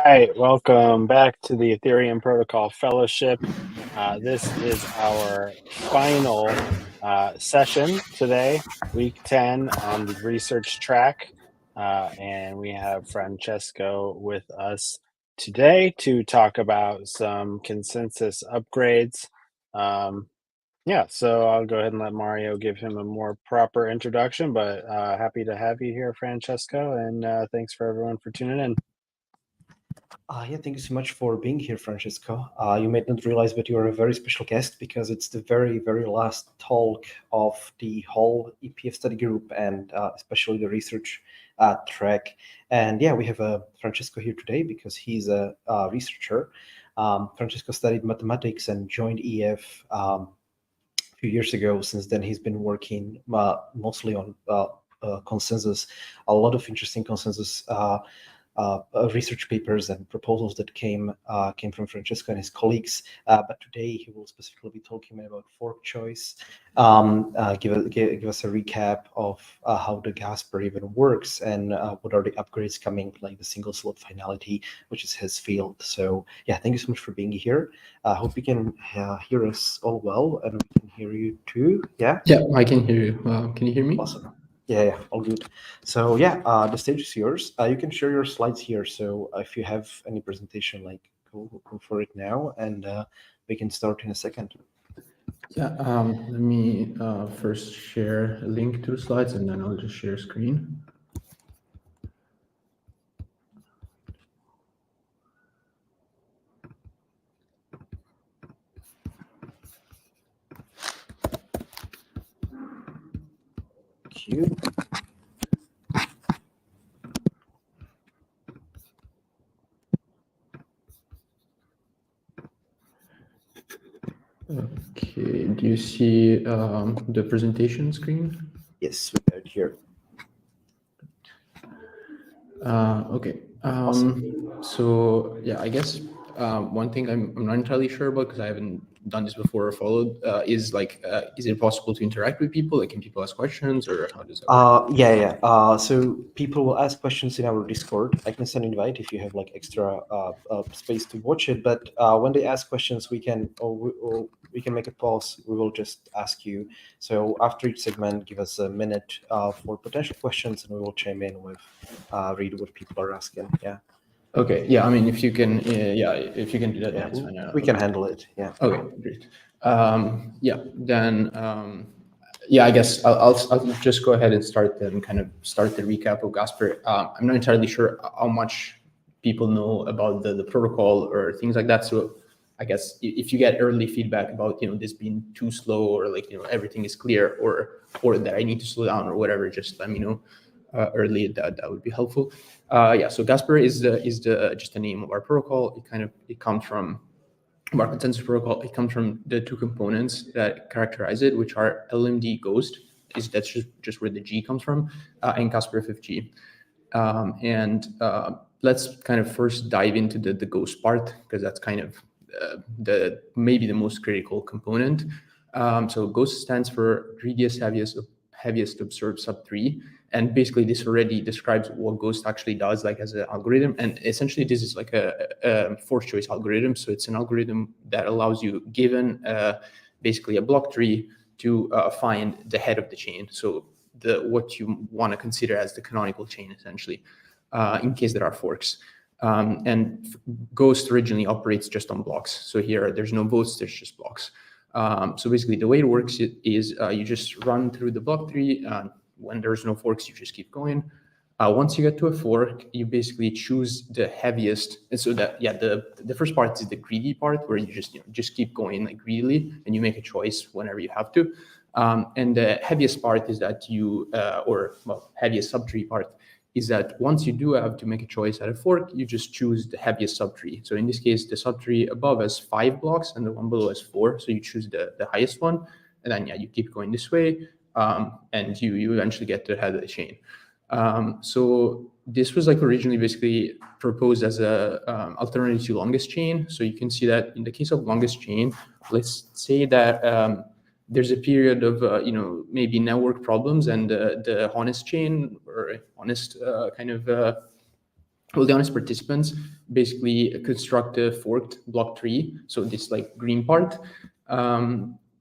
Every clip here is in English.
right, welcome back to the Ethereum Protocol Fellowship. This is our final session today, week 10 on the research track. And we have Francesco with us today to talk about some consensus upgrades. So I'll go ahead and let Mario give him a more proper introduction, but happy to have you here, Francesco, and thanks for everyone for tuning in. Thank you so much for being here, Francesco. You might not realize, but you are a very special guest because it's the very, very last talk of the whole EPF study group and especially the research track. And yeah, we have Francesco here today because he's a researcher. Francesco studied mathematics and joined EF a few years ago. Since then, he's been working mostly on consensus, a lot of interesting consensus research papers and proposals that came from Francesco and his colleagues. But today he will specifically be talking about fork choice, give us a recap of how the Gasper even works and what are the upgrades coming, like the single slot finality, which is his field. So yeah, thank you so much for being here. I hope you can hear us all well, and we can hear you too. Yeah, I can hear you. Can you hear me? Awesome. Yeah, all good. So yeah, the stage is yours. You can share your slides here. So if you have any presentation, like go for it now, and we can start in a second. Yeah, let me first share a link to the slides, and then I'll just share screen. Cute. Okay, do you see the presentation screen? Yes, we got it here. Okay. Awesome. So yeah, I guess one thing I'm not entirely sure about, because I haven't done this before or followed, is like, is it possible to interact with people? Like, can people ask questions, or how does that work? So people will ask questions in our Discord. I can send an invite if you have like extra space to watch it. But when they ask questions, we can make a pause. We will just ask you. So after each segment, give us a minute for potential questions, and we will chime in with read what people are asking. Yeah. Okay. Yeah. I mean, if you can, if you can do that, that's fine. We can handle it. Yeah. Okay. Great. I guess I'll just go ahead and start the recap of Gasper. I'm not entirely sure how much people know about the protocol or things like that. So I guess if you get early feedback about this being too slow, or like everything is clear, or that I need to slow down or whatever, just let me know early. That would be helpful. So Gasper is just the name of our protocol. It comes from our consensus protocol. It comes from the two components that characterize it, which are R-LMD Ghost, that's just where the G comes from, and Casper 5G. Let's kind of first dive into the Ghost part, because that's kind of maybe the most critical component. So Ghost stands for greediest, heaviest observed sub-3. And basically, this already describes what Ghost actually does, like as an algorithm. And essentially, this is like a force choice algorithm. So it's an algorithm that allows you, given basically a block tree, to find the head of the chain. So what you want to consider as the canonical chain, essentially, in case there are forks. And Ghost originally operates just on blocks. So here, there's no votes, there's just blocks. So basically, the way it works is you just run through the block tree. When there's no forks, you just keep going. Once you get to a fork, you basically choose the heaviest. And so the first part is the greedy part, where you just keep going like greedily, and you make a choice whenever you have to. And the heaviest part is that heaviest subtree part is that once you do have to make a choice at a fork, you just choose the heaviest subtree. So in this case, the subtree above has 5 blocks and the one below has 4. So you choose the highest one, and then you keep going this way. And you eventually get to the head of the chain. So this was like originally basically proposed as a alternative to longest chain. So you can see that in the case of longest chain, let's say that there's a period of maybe network problems, and the honest chain, or honest well, the honest participants basically construct a forked block tree, so this like green part.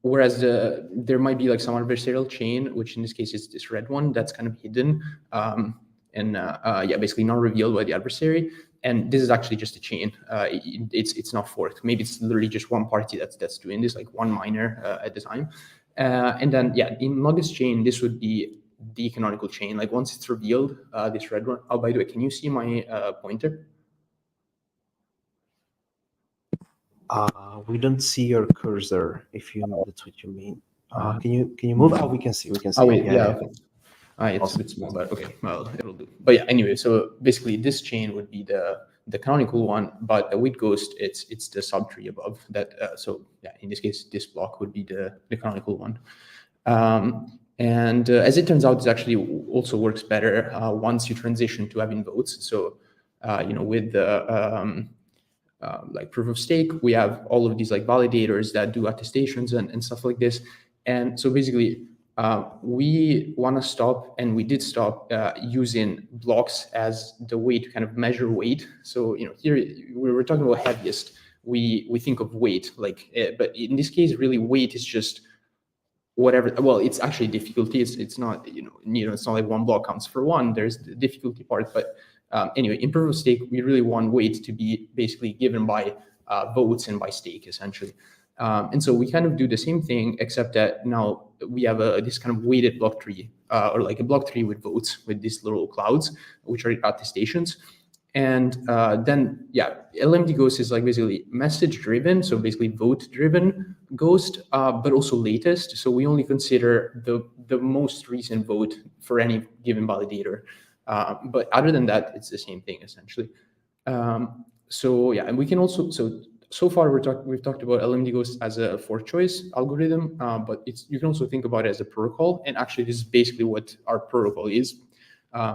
Whereas there might be like some adversarial chain, which in this case is this red one that's kind of hidden and yeah, basically not revealed by the adversary. And this is actually just a chain. It's not forked. Maybe it's literally just one party that's doing this, like one miner at the time. And then yeah, in longest chain, this would be the canonical chain. Like once it's revealed, this red one. Oh, by the way, can you see my pointer? We don't see your cursor. If that's what you mean. Can you move? Oh, we can see. Oh wait, yeah. Okay. It's a bit small, but okay, well, it'll do. But yeah, anyway, so basically this chain would be the canonical one, but with Ghost, it's the subtree above that. So yeah, in this case, this block would be the canonical one. And as it turns out, this actually also works better once you transition to having votes. So you know, with the like proof of stake, we have all of these like validators that do attestations and stuff like this. And so basically, we want to stop, and we did stop using blocks as the way to kind of measure weight. So, you know, here we were talking about heaviest. We think of weight, like, but in this case, really weight is just whatever. Well, it's actually difficulty. It's not, you know, it's not like one block counts for one. There's the difficulty part, but anyway, in proof of stake, we really want weight to be basically given by votes and by stake, essentially. And so we kind of do the same thing, except that now we have this kind of weighted block tree, or like a block tree with votes, with these little clouds, which are attestations. And then, yeah, R-LMD Ghost is like basically message driven, so basically vote driven Ghost, but also latest. So we only consider the most recent vote for any given validator. But other than that, it's the same thing essentially. So yeah, and we can also, so far we've talked about R-LMD Ghost as a fork choice algorithm, but you can also think about it as a protocol. And actually, this is basically what our protocol is.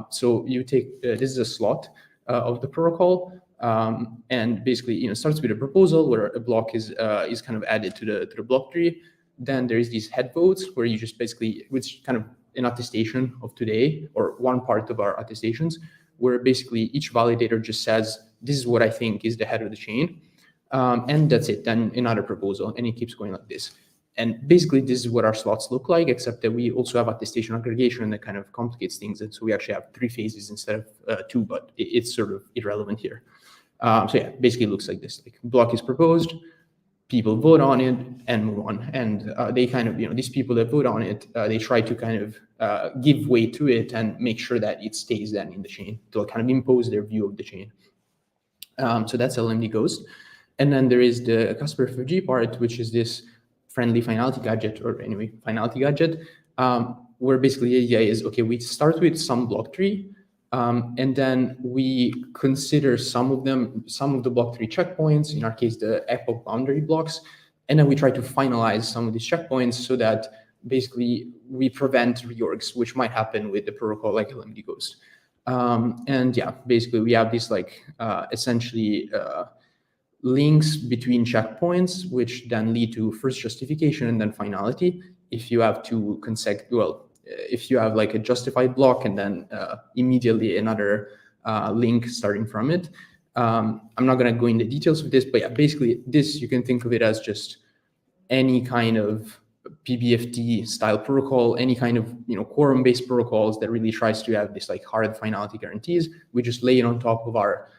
So you take this is a slot of the protocol, and basically, you know, starts with a proposal where a block is kind of added to the block tree. Then there is these head votes where you just basically, which kind of an attestation of today, or one part of our attestations, where basically each validator just says, this is what I think is the head of the chain. And that's it, then another proposal, and it keeps going like this. And basically, this is what our slots look like, except that we also have attestation aggregation that kind of complicates things. And so we actually have 3 phases instead of 2, but it's sort of irrelevant here. So yeah, basically it looks like this. Like, block is proposed, people vote on it and move on. And they kind of, you know, these people that vote on it, they try to kind of give weight to it and make sure that it stays then in the chain, to kind of impose their view of the chain. So that's R-LMD Ghost. And then there is the Casper FFG part, which is this friendly finality gadget, or anyway, finality gadget, where basically the idea is, okay, we start with some block tree, and then we consider some of the block tree checkpoints, in our case, the epoch boundary blocks, and then we try to finalize some of these checkpoints so that basically we prevent reorgs, which might happen with the protocol like R-LMD Ghost. And yeah, basically we have these like essentially links between checkpoints, which then lead to first justification and then finality. If you have two if you have like a justified block and then immediately another link starting from it. I'm not going to go into details of this, but yeah, basically this, you can think of it as just any kind of PBFT style protocol, any kind of, you know, quorum based protocols that really tries to have this like hard finality guarantees. We just lay it on top of our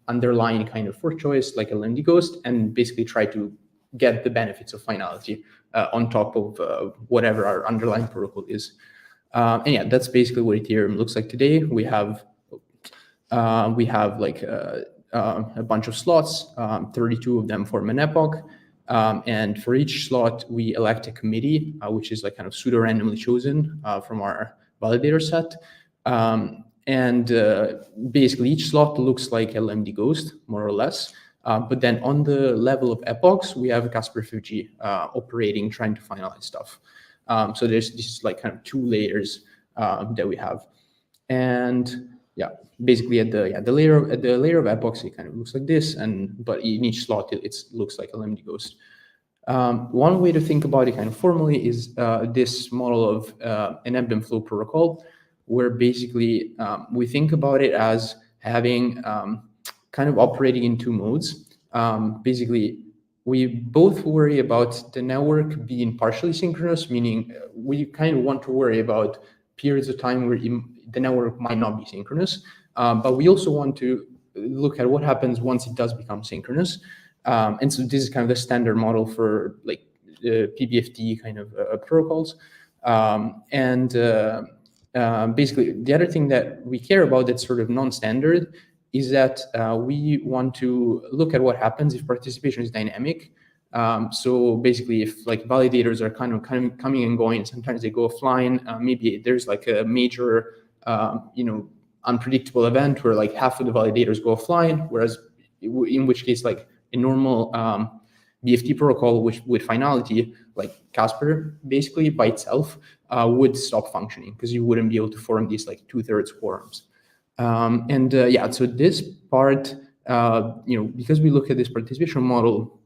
underlying kind of fork choice like R-LMD Ghost, and basically try to get the benefits of finality on top of whatever our underlying protocol is. And yeah, that's basically what Ethereum looks like today. We have like a bunch of slots, 32 of them form an epoch. And for each slot, we elect a committee, which is like kind of pseudo randomly chosen from our validator set. And basically each slot looks like R-LMD Ghost, more or less. But then on the level of epochs, we have a Casper FFG operating, trying to finalize stuff. So this is like kind of 2 layers that we have. And yeah, basically at the layer of epochs, it kind of looks like this. But in each slot, it looks like R-LMD Ghost. One way to think about it kind of formally is this model of an ebb and flow protocol, where basically we think about it as having kind of operating in two modes. Basically, we both worry about the network being partially synchronous, meaning we kind of want to worry about periods of time where the network might not be synchronous, but we also want to look at what happens once it does become synchronous. And so this is kind of the standard model for like PBFT kind of protocols. Basically, the other thing that we care about that's sort of non-standard is that we want to look at what happens if participation is dynamic. So basically, if like validators are kind of coming and going, sometimes they go offline. Maybe there's like a major, unpredictable event where like half of the validators go offline, whereas in which case like a normal BFT protocol with finality, like Casper, basically by itself would stop functioning because you wouldn't be able to form these like 2/3 quorums. So this part, because we look at this participation model,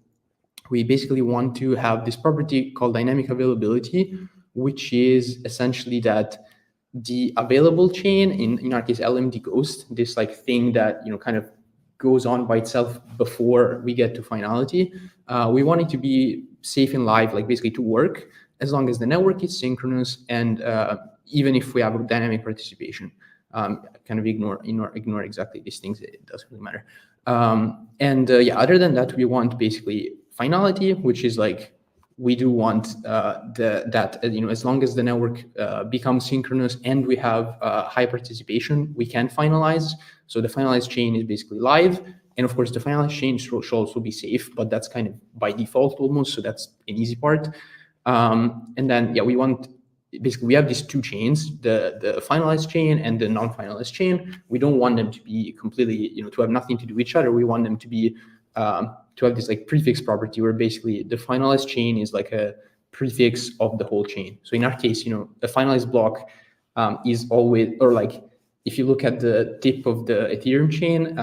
we basically want to have this property called dynamic availability, which is essentially that the available chain, in our case R-LMD ghost, this like thing that kind of goes on by itself before we get to finality, we want it to be safe and live, like basically to work as long as the network is synchronous and even if we have a dynamic participation. Kind of ignore exactly these things. It doesn't really matter. Other than that, we want basically finality, which is like we do want as long as the network becomes synchronous and we have high participation, we can finalize. So the finalized chain is basically live, and of course the finalized chain should also be safe, but that's kind of by default almost. So that's an easy part. We want. Basically, we have these two chains, the finalized chain and the non-finalized chain. We don't want them to be completely, to have nothing to do with each other. We want them to be, to have this like prefix property where basically the finalized chain is like a prefix of the whole chain. So in our case, the finalized block is always, or like if you look at the tip of the Ethereum chain,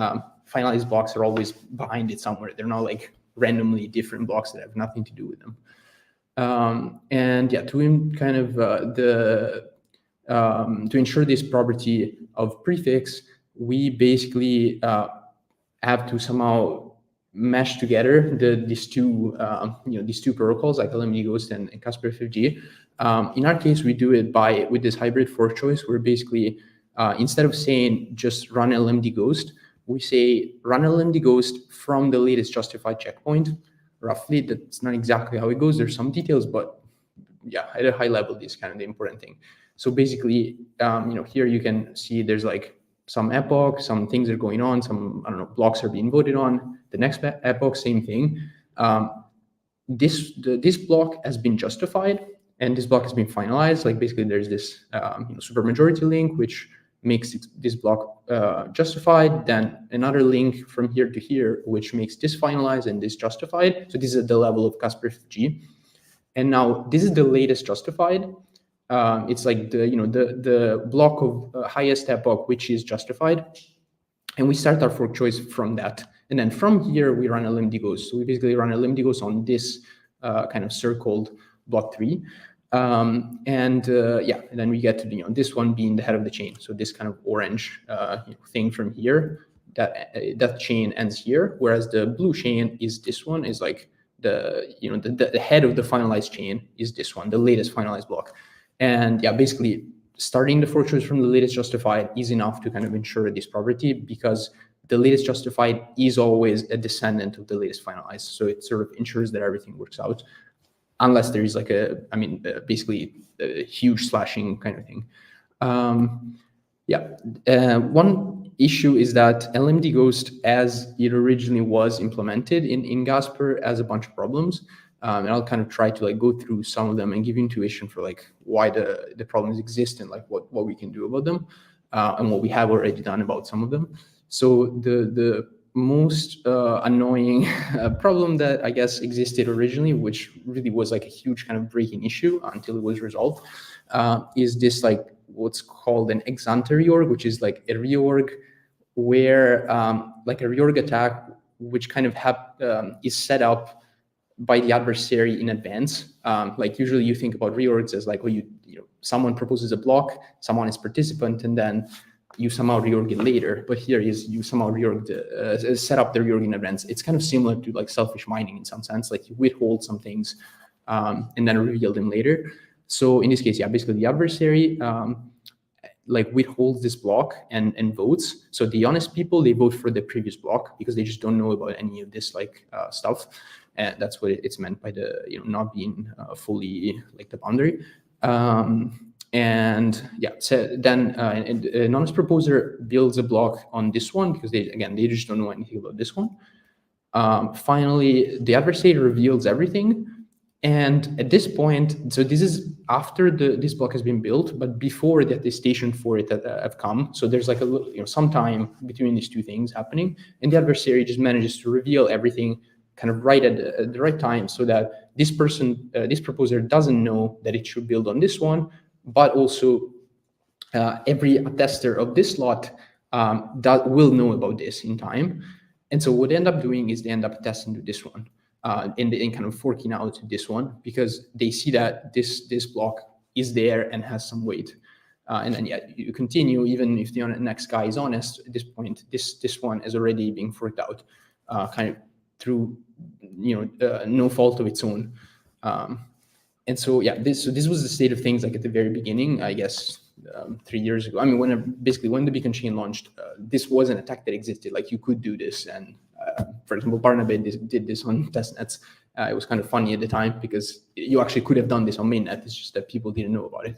finalized blocks are always behind it somewhere. They're not like randomly different blocks that have nothing to do with them. To ensure this property of prefix, we basically have to somehow mesh together these two protocols like R-LMD Ghost and Casper FFG. In our case, we do it with this hybrid fork choice, where basically instead of saying just run R-LMD Ghost, we say run R-LMD Ghost from the latest justified checkpoint. Roughly, that's not exactly how it goes. There's some details, but yeah, at a high level, this is kind of the important thing. So basically, here you can see there's like some epoch, some things are going on, some, blocks are being voted on. The next epoch, same thing. This block has been justified and this block has been finalized. Like basically there's this supermajority link, which makes this block justified, then another link from here to here, which makes this finalized and this justified. So this is at the level of Casper FFG. And now this is the latest justified. It's like the block of highest epoch, which is justified. And we start our fork choice from that. And then from here, we run R-LMD Ghost. So we basically run R-LMD Ghost on this kind of circled block 3. And then we get to this one being the head of the chain. So this kind of orange thing from here, that chain ends here, whereas the blue chain is this one, is like the head of the finalized chain is this one, the latest finalized block. And basically starting the fork choice from the latest justified is enough to kind of ensure this property, because the latest justified is always a descendant of the latest finalized. So it sort of ensures that everything works out, unless there is like basically a huge slashing kind of thing. One issue is that R-LMD Ghost, as it originally was implemented in Gasper, has a bunch of problems. And I'll kind of try to like go through some of them and give intuition for like why the problems exist and like what we can do about them, and what we have already done about some of them. So the most annoying problem that I guess existed originally, which really was like a huge kind of breaking issue until it was resolved, is this like what's called an ex ante reorg, which is like a reorg where like a reorg attack, which kind of is set up by the adversary in advance. Like usually you think about reorgs as like, well, someone proposes a block, someone is participant, and then you somehow reorg it later, but here is you somehow reorg set up the reorg events. It's kind of similar to like selfish mining in some sense, like you withhold some things and then reveal them later. So in this case, yeah, basically the adversary like withholds this block and votes. So the honest people, they vote for the previous block because they just don't know about any of this like stuff. And that's what it's meant by the, you know, not being fully like the boundary. And yeah, so then an honest proposer builds a block on this one because they just don't know anything about this one. Finally, the adversary reveals everything. And at this point, so this is after this block has been built, but before the attestation for it have come. So there's like a little, you know, some time between these two things happening, and the adversary just manages to reveal everything kind of right at the right time, so that this person, this proposer, doesn't know that it should build on this one, but also every attester of this slot will know about this in time. And so what they end up doing is they end up attesting to this one. And kind of forking out this one because they see that this block is there and has some weight. And then yeah, you continue even if the next guy is honest. At this point, this one is already being forked out, kind of through, you know, no fault of its own. And so yeah, this was the state of things like at the very beginning, I guess. 3 years ago. I mean, when the Beacon chain launched, this was an attack that existed. Like you could do this, and for example, Barnaby did this on testnets. It was kind of funny at the time because you actually could have done this on mainnet. It's just that people didn't know about it.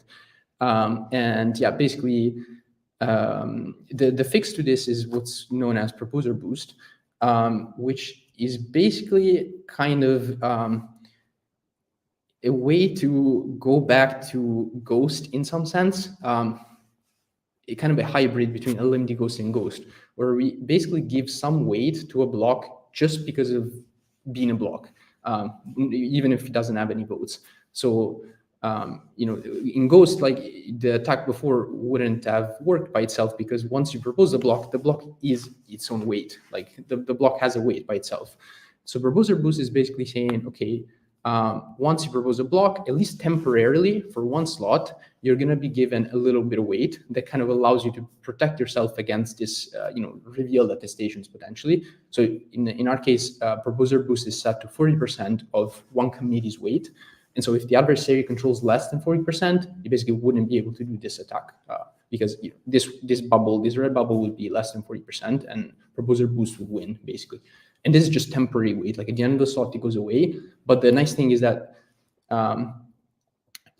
And yeah, basically, the fix to this is what's known as Proposer Boost, which is basically kind of a way to go back to Ghost in some sense, a kind of a hybrid between R-LMD Ghost and Ghost, where we basically give some weight to a block just because of being a block, even if it doesn't have any votes. So, you know, in Ghost, like the attack before wouldn't have worked by itself because once you propose the block is its own weight. Like the block has a weight by itself. So Proposer Boost is basically saying, okay, once you propose a block, at least temporarily for one slot, you're going to be given a little bit of weight that kind of allows you to protect yourself against this, you know, revealed attestations potentially. So in our case, Proposer Boost is set to 40% of one committee's weight. And so if the adversary controls less than 40%, you basically wouldn't be able to do this attack because, you know, this bubble, this red bubble would be less than 40% and Proposer Boost would win basically. And this is just temporary weight. Like at the end of the slot, it goes away. But the nice thing is that,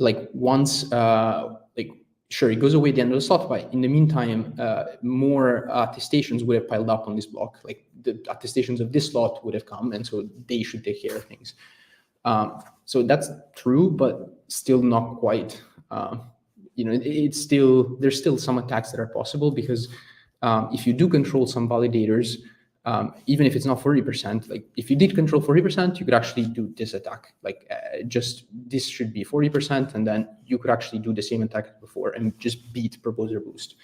like once, like sure, it goes away at the end of the slot, but in the meantime, more attestations would have piled up on this block. Like the attestations of this slot would have come, and so they should take care of things. So that's true, but still not quite. You know, it's still, there's still some attacks that are possible because if you do control some validators, even if it's not 40%, like if you did control 40%, you could actually do this attack. Like just this should be 40%, and then you could actually do the same attack as before and just beat Proposer Boost.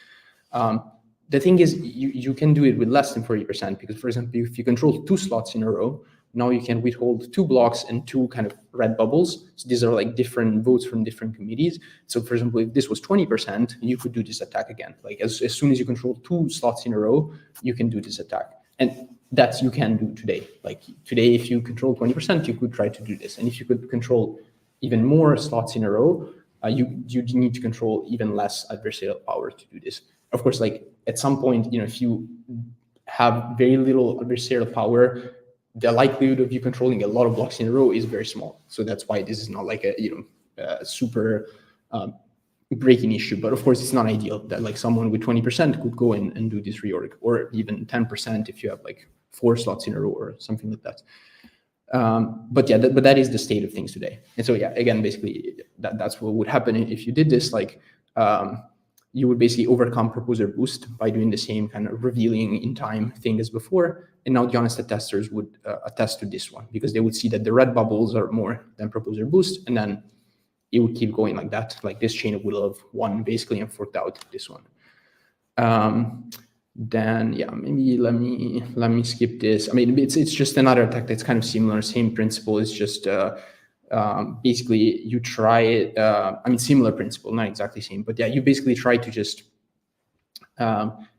The thing is, you can do it with less than 40% because, for example, if you control 2 slots in a row, now you can withhold 2 blocks and 2 kind of red bubbles. So these are like different votes from different committees. So for example, if this was 20%, you could do this attack again. Like as soon as you control 2 slots in a row, you can do this attack. And that's you can do today. Like today, if you control 20%, you could try to do this. And if you could control even more slots in a row, you need to control even less adversarial power to do this. Of course, like at some point, you know, if you have very little adversarial power, the likelihood of you controlling a lot of blocks in a row is very small. So that's why this is not like a, you know, super breaking issue. But of course, it's not ideal that like someone with 20% could go in and do this reorg, or even 10% if you have like 4 slots in a row or something like that. But yeah, but that is the state of things today. And so yeah, again, basically that's what would happen if you did this. Like you would basically overcome Proposer Boost by doing the same kind of revealing in time thing as before. And now the honest attesters would attest to this one because they would see that the red bubbles are more than Proposer Boost, and then it would keep going like that. Like this chain will have won basically and forked out this one. Then yeah, maybe let me skip this. I mean, it's just another attack that's kind of similar, same principle. It's just basically you try it. I mean, similar principle, not exactly same, but yeah, you basically try to just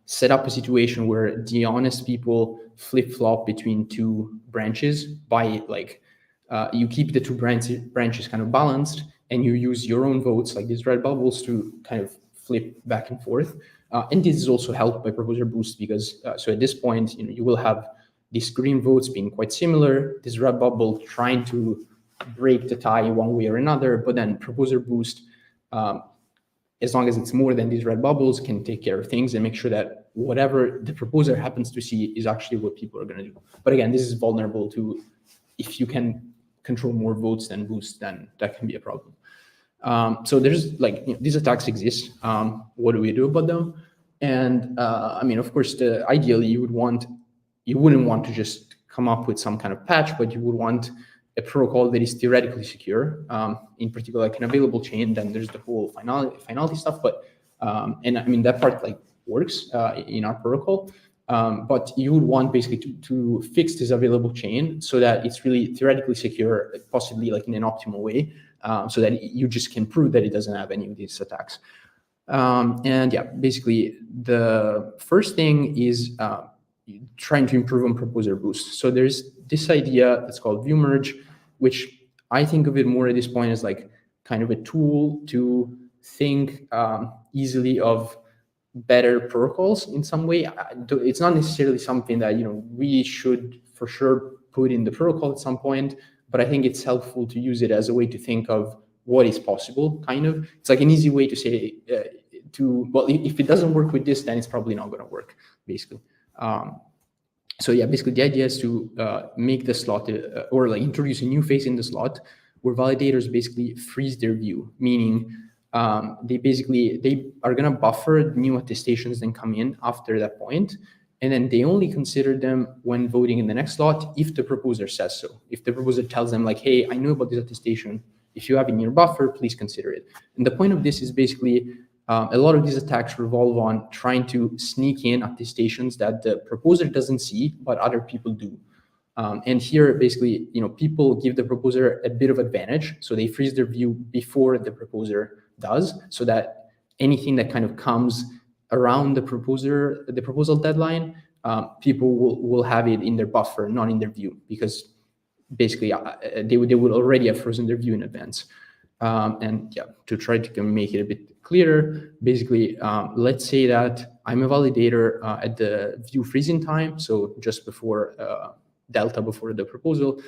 set up a situation where the honest people flip-flop between two branches by like, you keep the two branches kind of balanced, and you use your own votes, like these red bubbles, to kind of flip back and forth. And this is also helped by proposer boost, because so at this point, you will have these green votes being quite similar, this red bubble trying to break the tie one way or another, but then proposer boost, as long as it's more than these red bubbles, can take care of things and make sure that whatever the proposer happens to see is actually what people are going to do. But again, this is vulnerable to, if you can control more votes than boost, then that can be a problem. So there's like, these attacks exist. What do we do about them? And I mean, of course, ideally you wouldn't want to just come up with some kind of patch, but you would want a protocol that is theoretically secure, in particular like an available chain. Then there's the whole finality stuff, but and I mean that part like works in our protocol, but you would want basically to fix this available chain so that it's really theoretically secure, possibly like in an optimal way, so that you just can prove that it doesn't have any of these attacks. And yeah, basically the first thing is trying to improve on proposer boost. So there's this idea that's called view merge, which I think of it more at this point as like kind of a tool to think easily of better protocols in some way. It's not necessarily something that we should for sure put in the protocol at some point, but I think it's helpful to use it as a way to think of what is possible. Kind of, it's like an easy way to say well, if it doesn't work with this, then it's probably not going to work, basically. So yeah, basically the idea is to make the slot or like introduce a new phase in the slot where validators basically freeze their view, meaning they are going to buffer new attestations then come in after that point, and then they only consider them when voting in the next slot if the proposer says so. If the proposer tells them like, hey, I know about this attestation, if you have it in your buffer, please consider it. And the point of this is basically a lot of these attacks revolve on trying to sneak in attestations that the proposer doesn't see, but other people do. And here, basically, people give the proposer a bit of advantage. So they freeze their view before the proposer does, so that anything that kind of comes around the proposal deadline, people will have it in their buffer, not in their view, because basically they would already have frozen their view in advance. And yeah, to try to make it a bit clearer, basically, let's say that I'm a validator at the view freezing time, so just before delta before the proposal.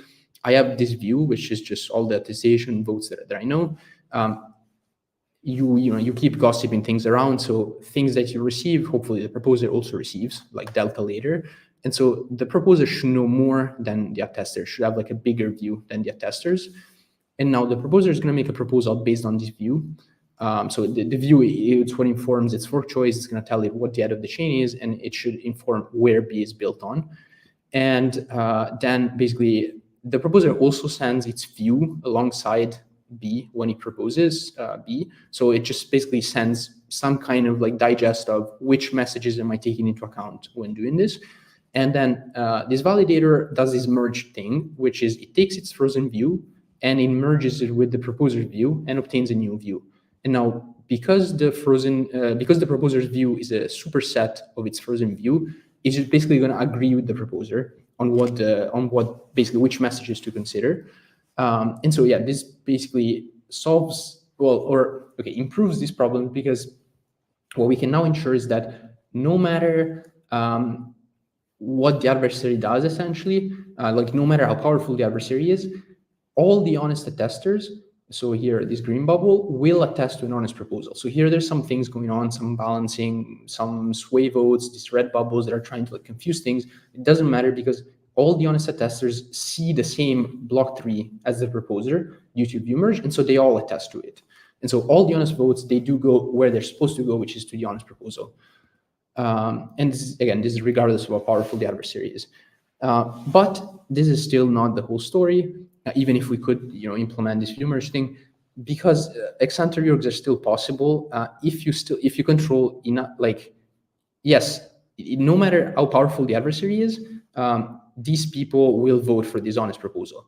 I have this view, which is just all the attestation votes that I know. You keep gossiping things around, so things that you receive, hopefully the proposer also receives, like delta later. And so the proposer should know more than the attester, should have like a bigger view than the attesters. And now the proposer is going to make a proposal based on this view. So the view, it's what informs its fork choice. It's going to tell it what the head of the chain is, and it should inform where B is built on. And then basically the proposer also sends its view alongside B when it proposes B. So it just basically sends some kind of like digest of which messages am I taking into account when doing this. And then this validator does this merge thing, which is it takes its frozen view and it merges it with the proposer's view and obtains a new view. And now, because the proposer's view is a superset of its frozen view, it's just basically going to agree with the proposer on what basically which messages to consider. And so yeah, this basically improves this problem, because what we can now ensure is that no matter what the adversary does, essentially, like no matter how powerful the adversary is, all the honest attesters, so here this green bubble, will attest to an honest proposal. So here there's some things going on, some balancing, some sway votes, these red bubbles that are trying to like confuse things. It doesn't matter, because all the honest attesters see the same block tree as the proposer due to view merge, and so they all attest to it. And so all the honest votes, they do go where they're supposed to go, which is to the honest proposal. And this is regardless of how powerful the adversary is. But this is still not the whole story. Even if we could, implement this view merge thing, because ex-ante reorgs are still possible if you control enough. Like, yes, no matter how powerful the adversary is, these people will vote for this honest proposal.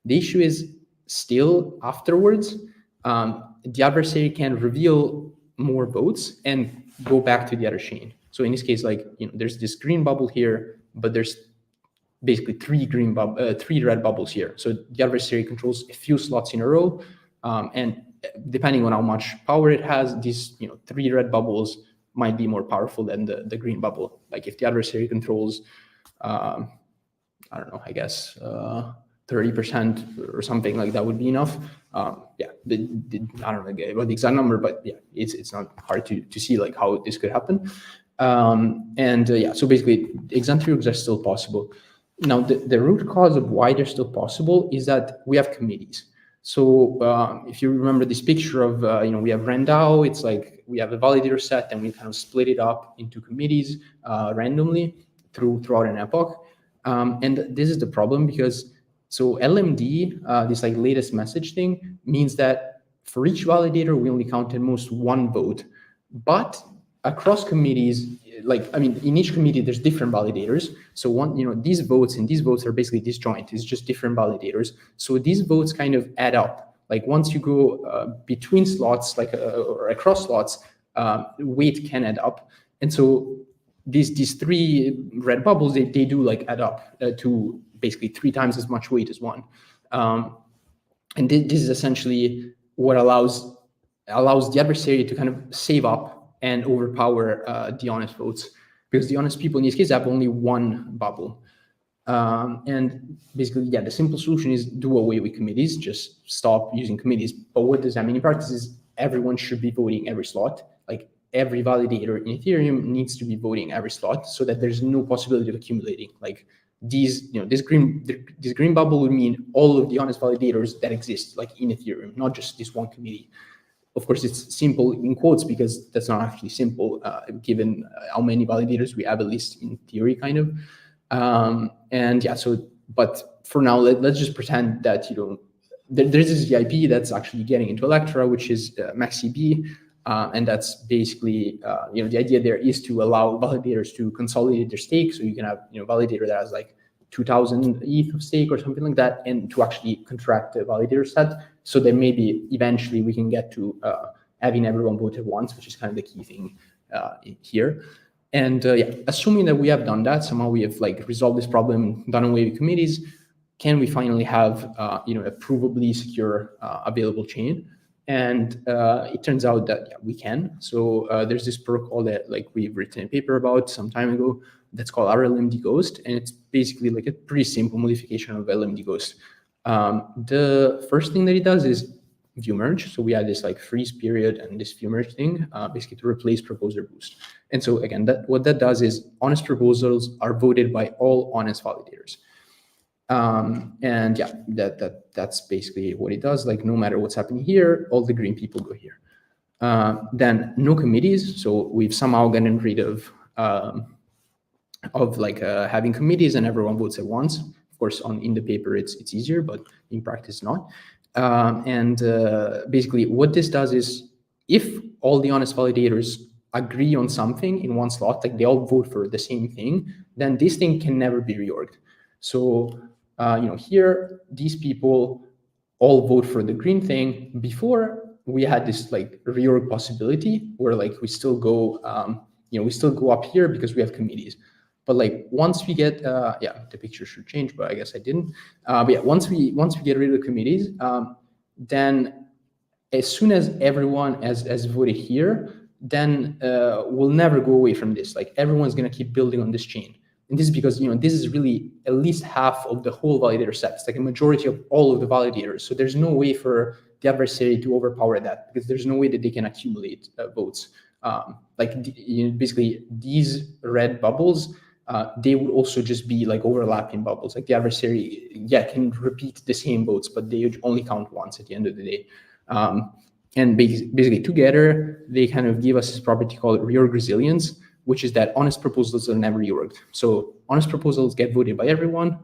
The issue is still afterwards, the adversary can reveal more votes and go back to the other chain. So in this case, like, there's this green bubble here, but there's basically three red bubbles here. So the adversary controls a few slots in a row, and depending on how much power it has, these three red bubbles might be more powerful than the green bubble. Like if the adversary controls, I don't know, I guess 30% or something like that would be enough. Yeah, I don't know about the exact number, but yeah, it's not hard to see like how this could happen. Yeah, so basically exantheurgs are still possible. Now, the root cause of why they're still possible is that we have committees. So if you remember this picture of, we have RANDAO, it's like we have a validator set and we kind of split it up into committees randomly throughout an epoch. And this is the problem because, so LMD, this like latest message thing, means that for each validator, we only count at most one vote. But across committees, like, I mean, in each committee, there's different validators. So these votes and these votes are basically disjoint. It's just different validators. So these votes kind of add up. Like once you go between slots, like or across slots, weight can add up. And so these three red bubbles, they do like add up to basically 3 times as much weight as one. And this is essentially what allows the adversary to kind of save up and overpower the honest votes, because the honest people in this case have only one bubble. And basically, yeah, the simple solution is do away with committees, just stop using committees. But what does that mean in practice is everyone should be voting every slot. Like every validator in Ethereum needs to be voting every slot so that there's no possibility of accumulating. Like this green bubble would mean all of the honest validators that exist like in Ethereum, not just this one committee. Of course, it's simple in quotes because that's not actually simple, given how many validators we have, at least in theory, kind of. And yeah, so, but for now, let's just pretend that, there's this VIP that's actually getting into Electra, which is MaxCB. And that's basically, the idea there is to allow validators to consolidate their stake. So you can have, validator that has like 2,000 ETH of stake or something like that, and to actually contract the validator set. So that maybe eventually we can get to having everyone vote at once, which is kind of the key thing here. And yeah, assuming that we have done that, somehow we have like resolved this problem, done away with committees, can we finally have a provably secure available chain? And it turns out that we can. So there's this protocol that like we've written a paper about some time ago that's called R-LMD Ghost, and it's basically like a pretty simple modification of LMD Ghost. The first thing that it does is view merge. So we had this like freeze period and this view merge thing, basically to replace proposer boost. And so again, what that does is honest proposals are voted by all honest validators. And yeah, that's basically what it does. Like no matter what's happening here, all the green people go here. Then no committees. So we've somehow gotten rid of having committees and everyone votes at once. Of course, in the paper it's easier, but in practice not. Basically what this does is if all the honest validators agree on something in one slot, like they all vote for the same thing, then this thing can never be reorged. So here, these people all vote for the green thing. Before we had this like reorg possibility where like we still go, we still go up here because we have committees. But like once we get, yeah, the picture should change, but I guess I didn't. But yeah, once we get rid of the committees, then as soon as everyone has voted here, then we'll never go away from this. Like everyone's gonna keep building on this chain. And this is because, this is really at least half of the whole validator set. It's like a majority of all of the validators. So there's no way for the adversary to overpower that because there's no way that they can accumulate votes. Basically these red bubbles, they would also just be like overlapping bubbles. Like the adversary, can repeat the same votes, but they only count once at the end of the day. And basically together, they kind of give us this property called reorg resilience, which is that honest proposals are never reorged. So honest proposals get voted by everyone.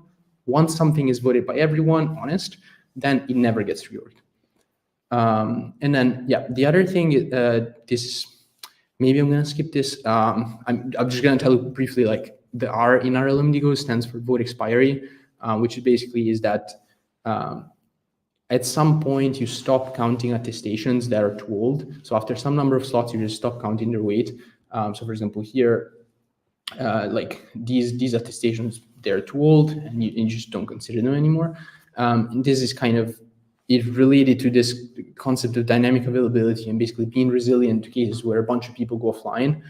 Once something is voted by everyone, honest, then it never gets reorged. And then, yeah, the other thing is maybe I'm gonna skip this. I'm just gonna tell you briefly, like the R in R-LMD Ghost stands for vote expiry, which basically is that at some point you stop counting attestations that are too old. So after some number of slots, you just stop counting their weight. So for example, here, like these attestations, they're too old and you just don't consider them anymore. And this is kind of it related to this concept of dynamic availability and basically being resilient to cases where a bunch of people go offline.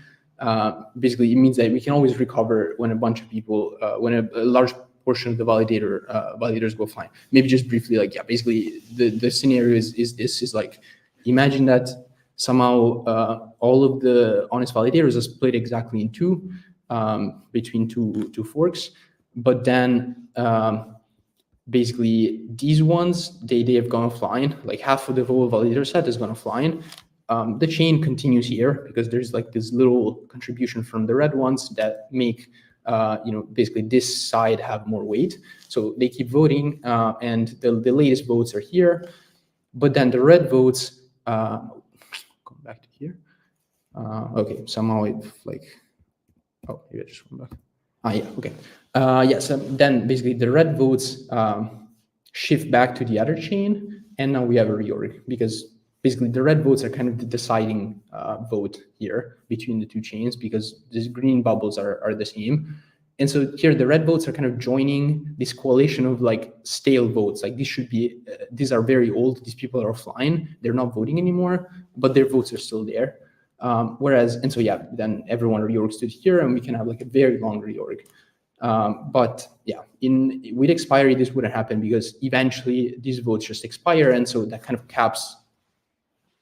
Basically, it means that we can always recover when a bunch of people, when a large portion of the validators go offline. Maybe just briefly, like, yeah, basically the scenario is like, imagine that somehow all of the honest validators are split exactly in two, between two forks, but then basically these ones, they have gone offline, like half of the whole validator set has gone offline. The chain continues here because there's like this little contribution from the red ones that make basically this side have more weight. So they keep voting, and the latest votes are here, but then the red votes, come back to here. Okay, somehow it like, oh, maybe I just went back. Yeah, okay. So then basically the red votes shift back to the other chain, and now we have a reorg because basically the red votes are kind of the deciding vote here between the two chains because these green bubbles are the same. And so here the red votes are kind of joining this coalition of like stale votes. Like these should be, these are very old. These people are offline. They're not voting anymore, but their votes are still there. Then everyone reorgs to here and we can have like a very long reorg. But yeah, with expiry, this wouldn't happen because eventually these votes just expire. And so that kind of caps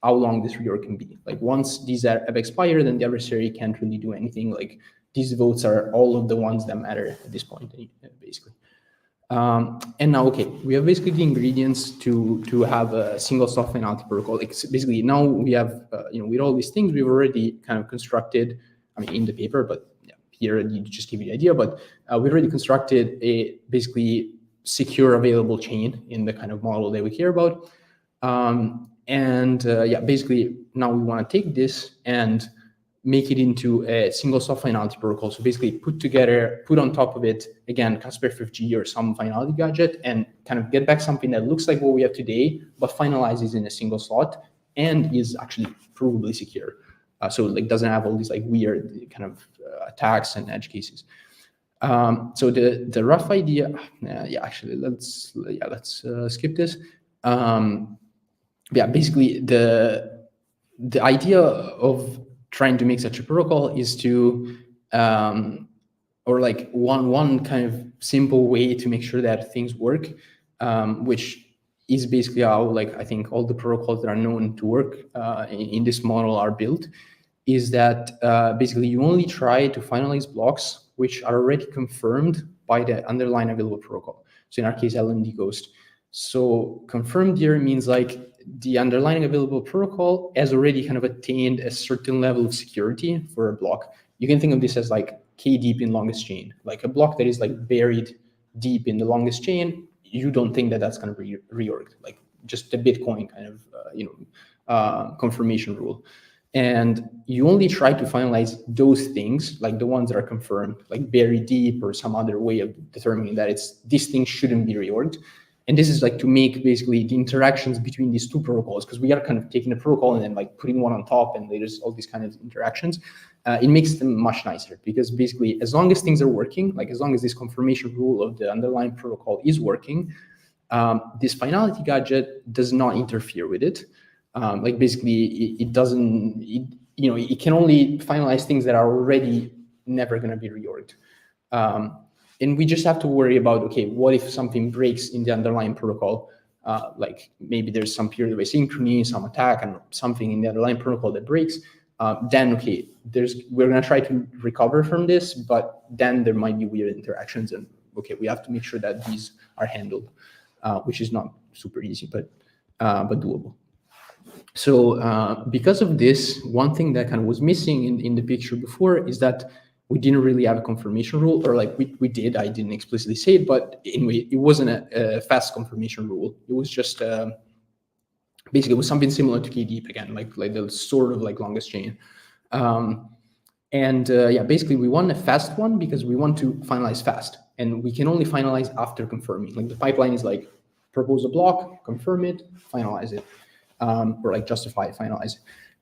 how long this reorg can be. Like once these have expired, then the adversary can't really do anything. Like these votes are all of the ones that matter at this point, basically. And now, okay, we have basically the ingredients to have a single soft finality protocol. Like basically now we have, with all these things, we've already kind of constructed, I mean, in the paper, but yeah, here you just give you the idea, but we already constructed a basically secure available chain in the kind of model that we care about. Basically now we want to take this and make it into a single soft finality protocol. So basically put on top of it, again, Casper FFG or some finality gadget and kind of get back something that looks like what we have today, but finalizes in a single slot and is actually provably secure. So like doesn't have all these like weird kind of attacks and edge cases. So the rough idea, let's skip this. Basically the idea of trying to make such a protocol is to, or like one kind of simple way to make sure that things work, which is basically how like I think all the protocols that are known to work in this model are built, is that basically you only try to finalize blocks which are already confirmed by the underlying available protocol. So in our case, R-LMD Ghost. So confirmed here means like the underlying available protocol has already kind of attained a certain level of security for a block. You can think of this as like K deep in longest chain, like a block that is like buried deep in the longest chain. You don't think that that's going to be reorged, like just the Bitcoin kind of confirmation rule. And you only try to finalize those things, like the ones that are confirmed, like buried deep or some other way of determining that these things shouldn't be reorged. And this is like to make basically the interactions between these two protocols, because we are kind of taking a protocol and then like putting one on top and there's all these kind of interactions. It makes them much nicer because basically as long as things are working, like as long as this confirmation rule of the underlying protocol is working, this finality gadget does not interfere with it. Like basically it doesn't, it can only finalize things that are already never going to be reorged. And we just have to worry about, okay, what if something breaks in the underlying protocol? Like maybe there's some period of asynchrony, some attack, and something in the underlying protocol that breaks. Then, okay, we're going to try to recover from this, but then there might be weird interactions. And okay, we have to make sure that these are handled, which is not super easy, but doable. So because of this, one thing that kind of was missing in the picture before is that we didn't really have a confirmation rule, or like we did, I didn't explicitly say it, but anyway, it wasn't a fast confirmation rule. It was just, basically it was something similar to KDeep again, like the sort of like longest chain. Basically we want a fast one because we want to finalize fast, and we can only finalize after confirming. Like the pipeline is like propose a block, confirm it, finalize it, or like justify it, finalize it.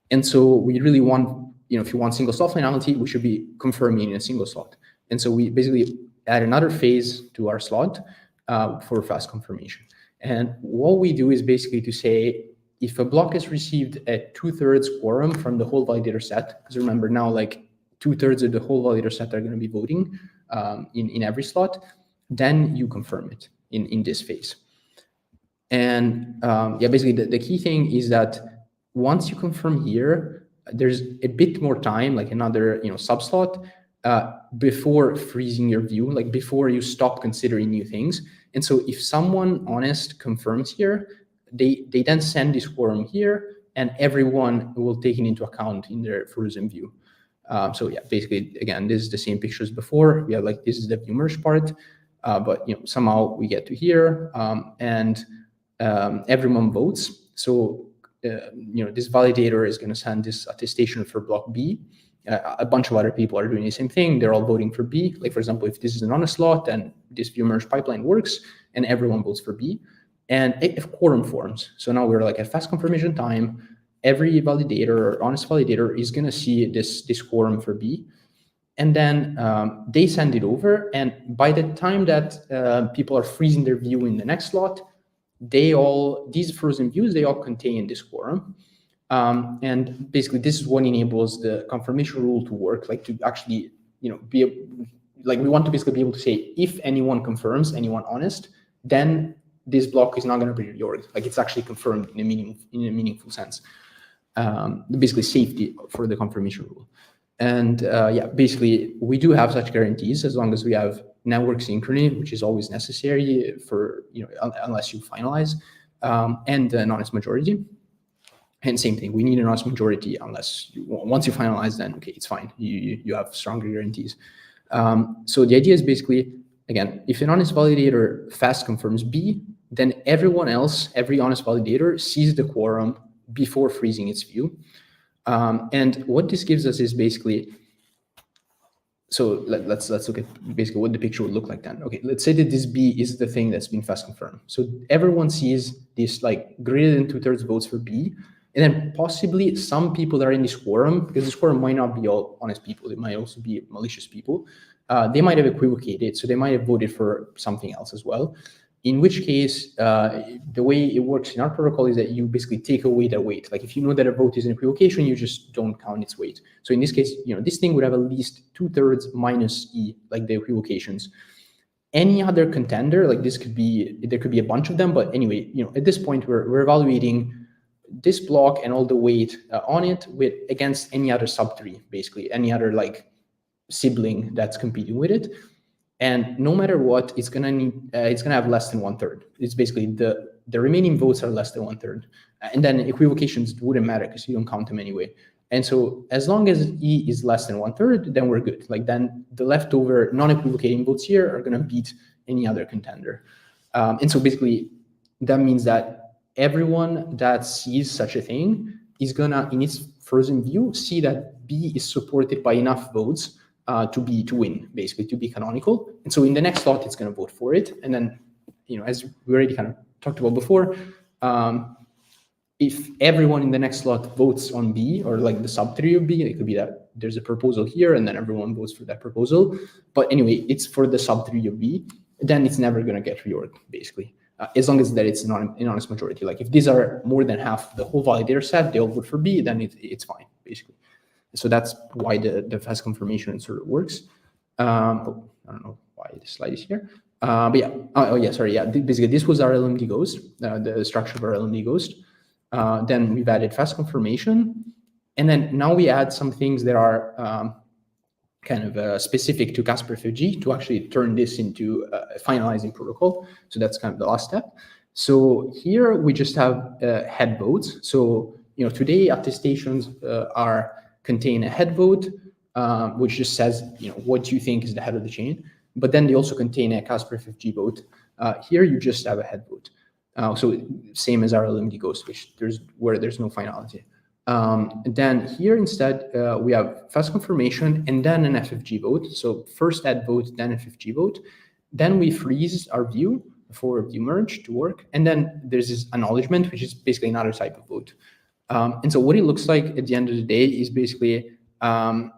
And so we really want if you want single slot finality, we should be confirming in a single slot. And so we basically add another phase to our slot for fast confirmation. And what we do is basically to say, if a block has received a 2/3 quorum from the whole validator set, because remember now, like 2/3 of the whole validator set are going to be voting in every slot, then you confirm it in this phase. And basically the key thing is that once you confirm here, there's a bit more time, like another subslot, before freezing your view, like before you stop considering new things. And so if someone honest confirms here, they then send this quorum here, and everyone will take it into account in their frozen view. So yeah, basically, again, this is the same picture as before. We have like, this is the view merge part, but somehow we get to here, and everyone votes. So this validator is going to send this attestation for block B. A bunch of other people are doing the same thing. They're all voting for B. Like, for example, if this is an honest slot and this view merge pipeline works and everyone votes for B, and if quorum forms, so now we're like at fast confirmation time, every validator or honest validator is going to see this quorum for B, and then they send it over. And by the time that people are freezing their view in the next slot, these frozen views, they all contain this quorum. And basically, this is what enables the confirmation rule to work, like to actually, be like, we want to basically be able to say, if anyone confirms, anyone honest, then this block is not going to be reorged. Like, it's actually confirmed in a meaningful sense. Basically, safety for the confirmation rule. And basically, we do have such guarantees as long as we have network synchrony, which is always necessary for, unless you finalize, and an honest majority. And same thing, we need an honest majority unless once you finalize, then okay, it's fine. You have stronger guarantees. So the idea is basically, again, if an honest validator fast confirms B, then everyone else, every honest validator sees the quorum before freezing its view. And what this gives us is basically, so let's look at basically what the picture would look like then. Okay, let's say that this B is the thing that's been fast confirmed. So everyone sees this like greater than 2/3 votes for B. And then possibly some people that are in this quorum, because this quorum might not be all honest people, it might also be malicious people. They might have equivocated, so they might have voted for something else as well. In which case, the way it works in our protocol is that you basically take away that weight. Like if you know that a vote is an equivocation, you just don't count its weight. So in this case, this thing would have at least 2/3 minus E, like the equivocations. Any other contender, like there could be a bunch of them, but anyway, at this point we're evaluating this block and all the weight on it against any other sub-3, basically any other like sibling that's competing with it. And no matter what, it's gonna have less than 1/3. It's basically the remaining votes are less than 1/3, and then equivocations wouldn't matter because you don't count them anyway. And so as long as E is less than 1/3, then we're good. Like then the leftover non-equivocating votes here are gonna beat any other contender. And so basically that means that everyone that sees such a thing is gonna, in its frozen view, see that B is supported by enough votes to win, basically, to be canonical. And so in the next slot, it's going to vote for it. And then, as we already kind of talked about before, if everyone in the next slot votes on B, or like the sub-3 of B, it could be that there's a proposal here and then everyone votes for that proposal. But anyway, it's for the sub-3 of B, then it's never going to get reorged, basically, as long as that it's an honest majority. Like if these are more than half the whole validator set, they all vote for B, then it's fine, basically. So that's why the fast confirmation sort of works. I don't know why this slide is here. But yeah, basically this was our R-LMD ghost, the structure of our R-LMD ghost. Then we've added fast confirmation. And then now we add some things that are kind of specific to Casper FFG to actually turn this into a finalizing protocol. So that's kind of the last step. So here we just have head votes. So, today attestations contain a head vote, which just says, what you think is the head of the chain. But then they also contain a Casper FFG vote. Here you just have a head vote. So same as our R-LMD ghost, where there's no finality. Then here instead, we have fast confirmation and then an FFG vote. So first head vote, then FFG vote. Then we freeze our view for view merge to work. And then there's this acknowledgement, which is basically another type of vote. And so what it looks like at the end of the day is basically Okay,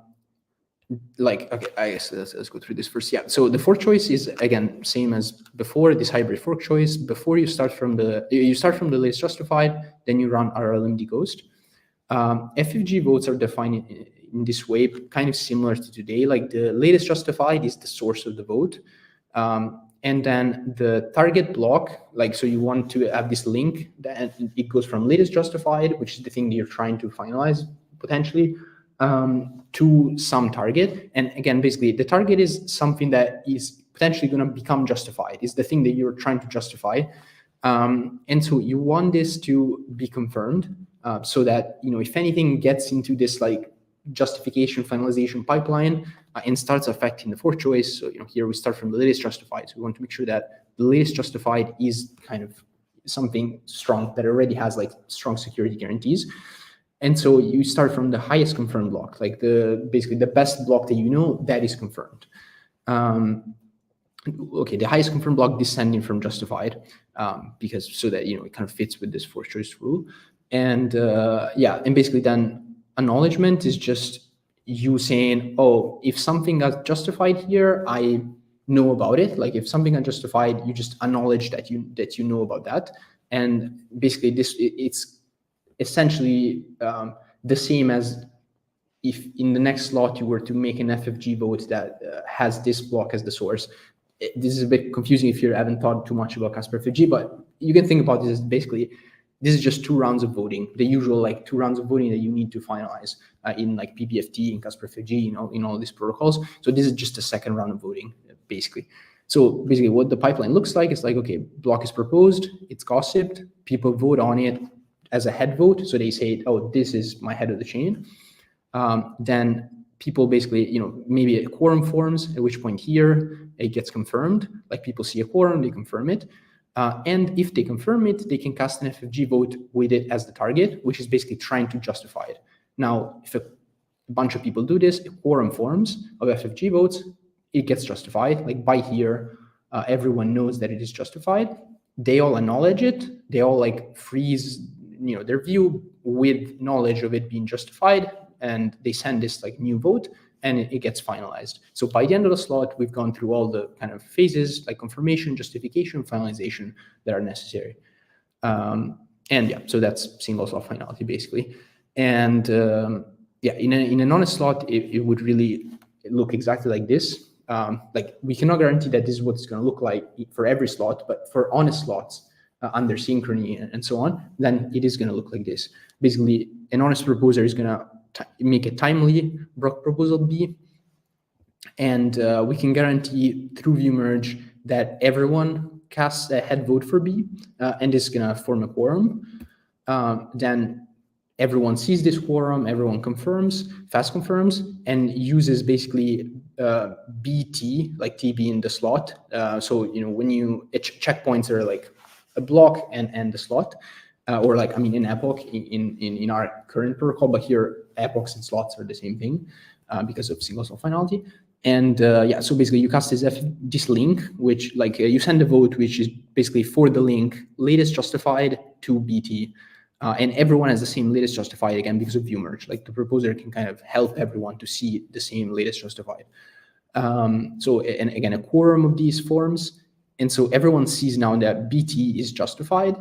I guess let's go through this first. Yeah, so the fork choice is again same as before. This hybrid fork choice. Before you start from the latest justified, then you run R-LMD ghost. FFG votes are defined in this way, kind of similar to today. Like the latest justified is the source of the vote, and then the target block. Like so, you want to have this link that it goes from latest justified, which is the thing that you're trying to finalize potentially, to some target. And again, basically the target is something that is potentially going to become justified, is the thing that you're trying to justify. And so you want this to be confirmed, so that, if anything gets into this like justification finalization pipeline and starts affecting the fork choice. So, here we start from the latest justified. So we want to make sure that the latest justified is kind of something strong that already has like strong security guarantees. And so you start from the highest confirmed block, like basically the best block that that is confirmed. Okay, the highest confirmed block descending from justified, because so that it kind of fits with this fork choice rule. And and basically then acknowledgement is just you saying, oh, if something got justified here, I know about it. Like if something got justified, you just acknowledge that you know about that. And basically it's essentially the same as if in the next slot you were to make an FFG vote that has this block as the source. This is a bit confusing if you haven't thought too much about Casper FFG, but you can think about this as basically, this is just 2 rounds of voting, the usual like 2 rounds of voting that you need to finalize in like PBFT and Casper FFG, in all these protocols. So this is just a second round of voting, basically. So basically what the pipeline looks like is like, okay, block is proposed, it's gossiped, people vote on it as a head vote. So they say, oh, this is my head of the chain. Then people basically, maybe a quorum forms, at which point here it gets confirmed. Like people see a quorum, they confirm it. And if they confirm it, they can cast an FFG vote with it as the target, which is basically trying to justify it. Now, if a bunch of people do this, a quorum forms of FFG votes, it gets justified. Like by here, everyone knows that it is justified. They all acknowledge it. They all like freeze, their view with knowledge of it being justified, and they send this like new vote, and it gets finalized. So by the end of the slot, we've gone through all the kind of phases like confirmation, justification, finalization that are necessary. And yeah, so that's single slot finality basically. And in an honest slot, it would really look exactly like this. Like we cannot guarantee that this is what it's going to look like for every slot, but for honest slots under synchrony and so on, then it is going to look like this. Basically, an honest proposer is going to make a timely proposal B, and we can guarantee through view merge that everyone casts a head vote for B, and is going to form a quorum. Then everyone sees this quorum, everyone confirms, fast confirms, and uses basically BT, like T being the slot. So when checkpoints are like a block and the slot. Or like, an epoch in our current protocol, but here epochs and slots are the same thing because of single slot finality. And so basically you cast this link, which like you send a vote, which is basically for the link latest justified to BT. And everyone has the same latest justified again because of view merge. Like the proposer can kind of help everyone to see the same latest justified. So, and again, a quorum of these forms. And so everyone sees now that BT is justified.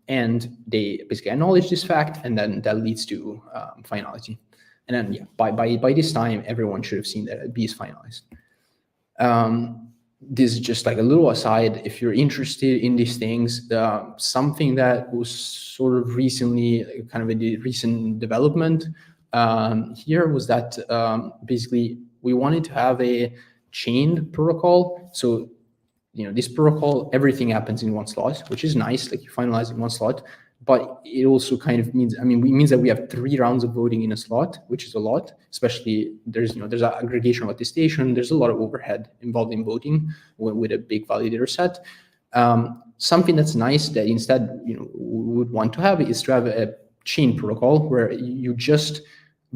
And they basically acknowledge this fact, and then that leads to finality. And then by this time, everyone should have seen that B is finalized. This is just like a little aside. If you're interested in these things, something that was sort of recently, kind of a recent development here was that basically we wanted to have a chained protocol. So this protocol, everything happens in one slot, which is nice, like you finalize in one slot, but it also kind of means, it means that we have 3 rounds of voting in a slot, which is a lot, especially there's an aggregation of attestation, there's a lot of overhead involved in voting with a big validator set. Something that's nice that instead, we would want to have is to have a chain protocol where you just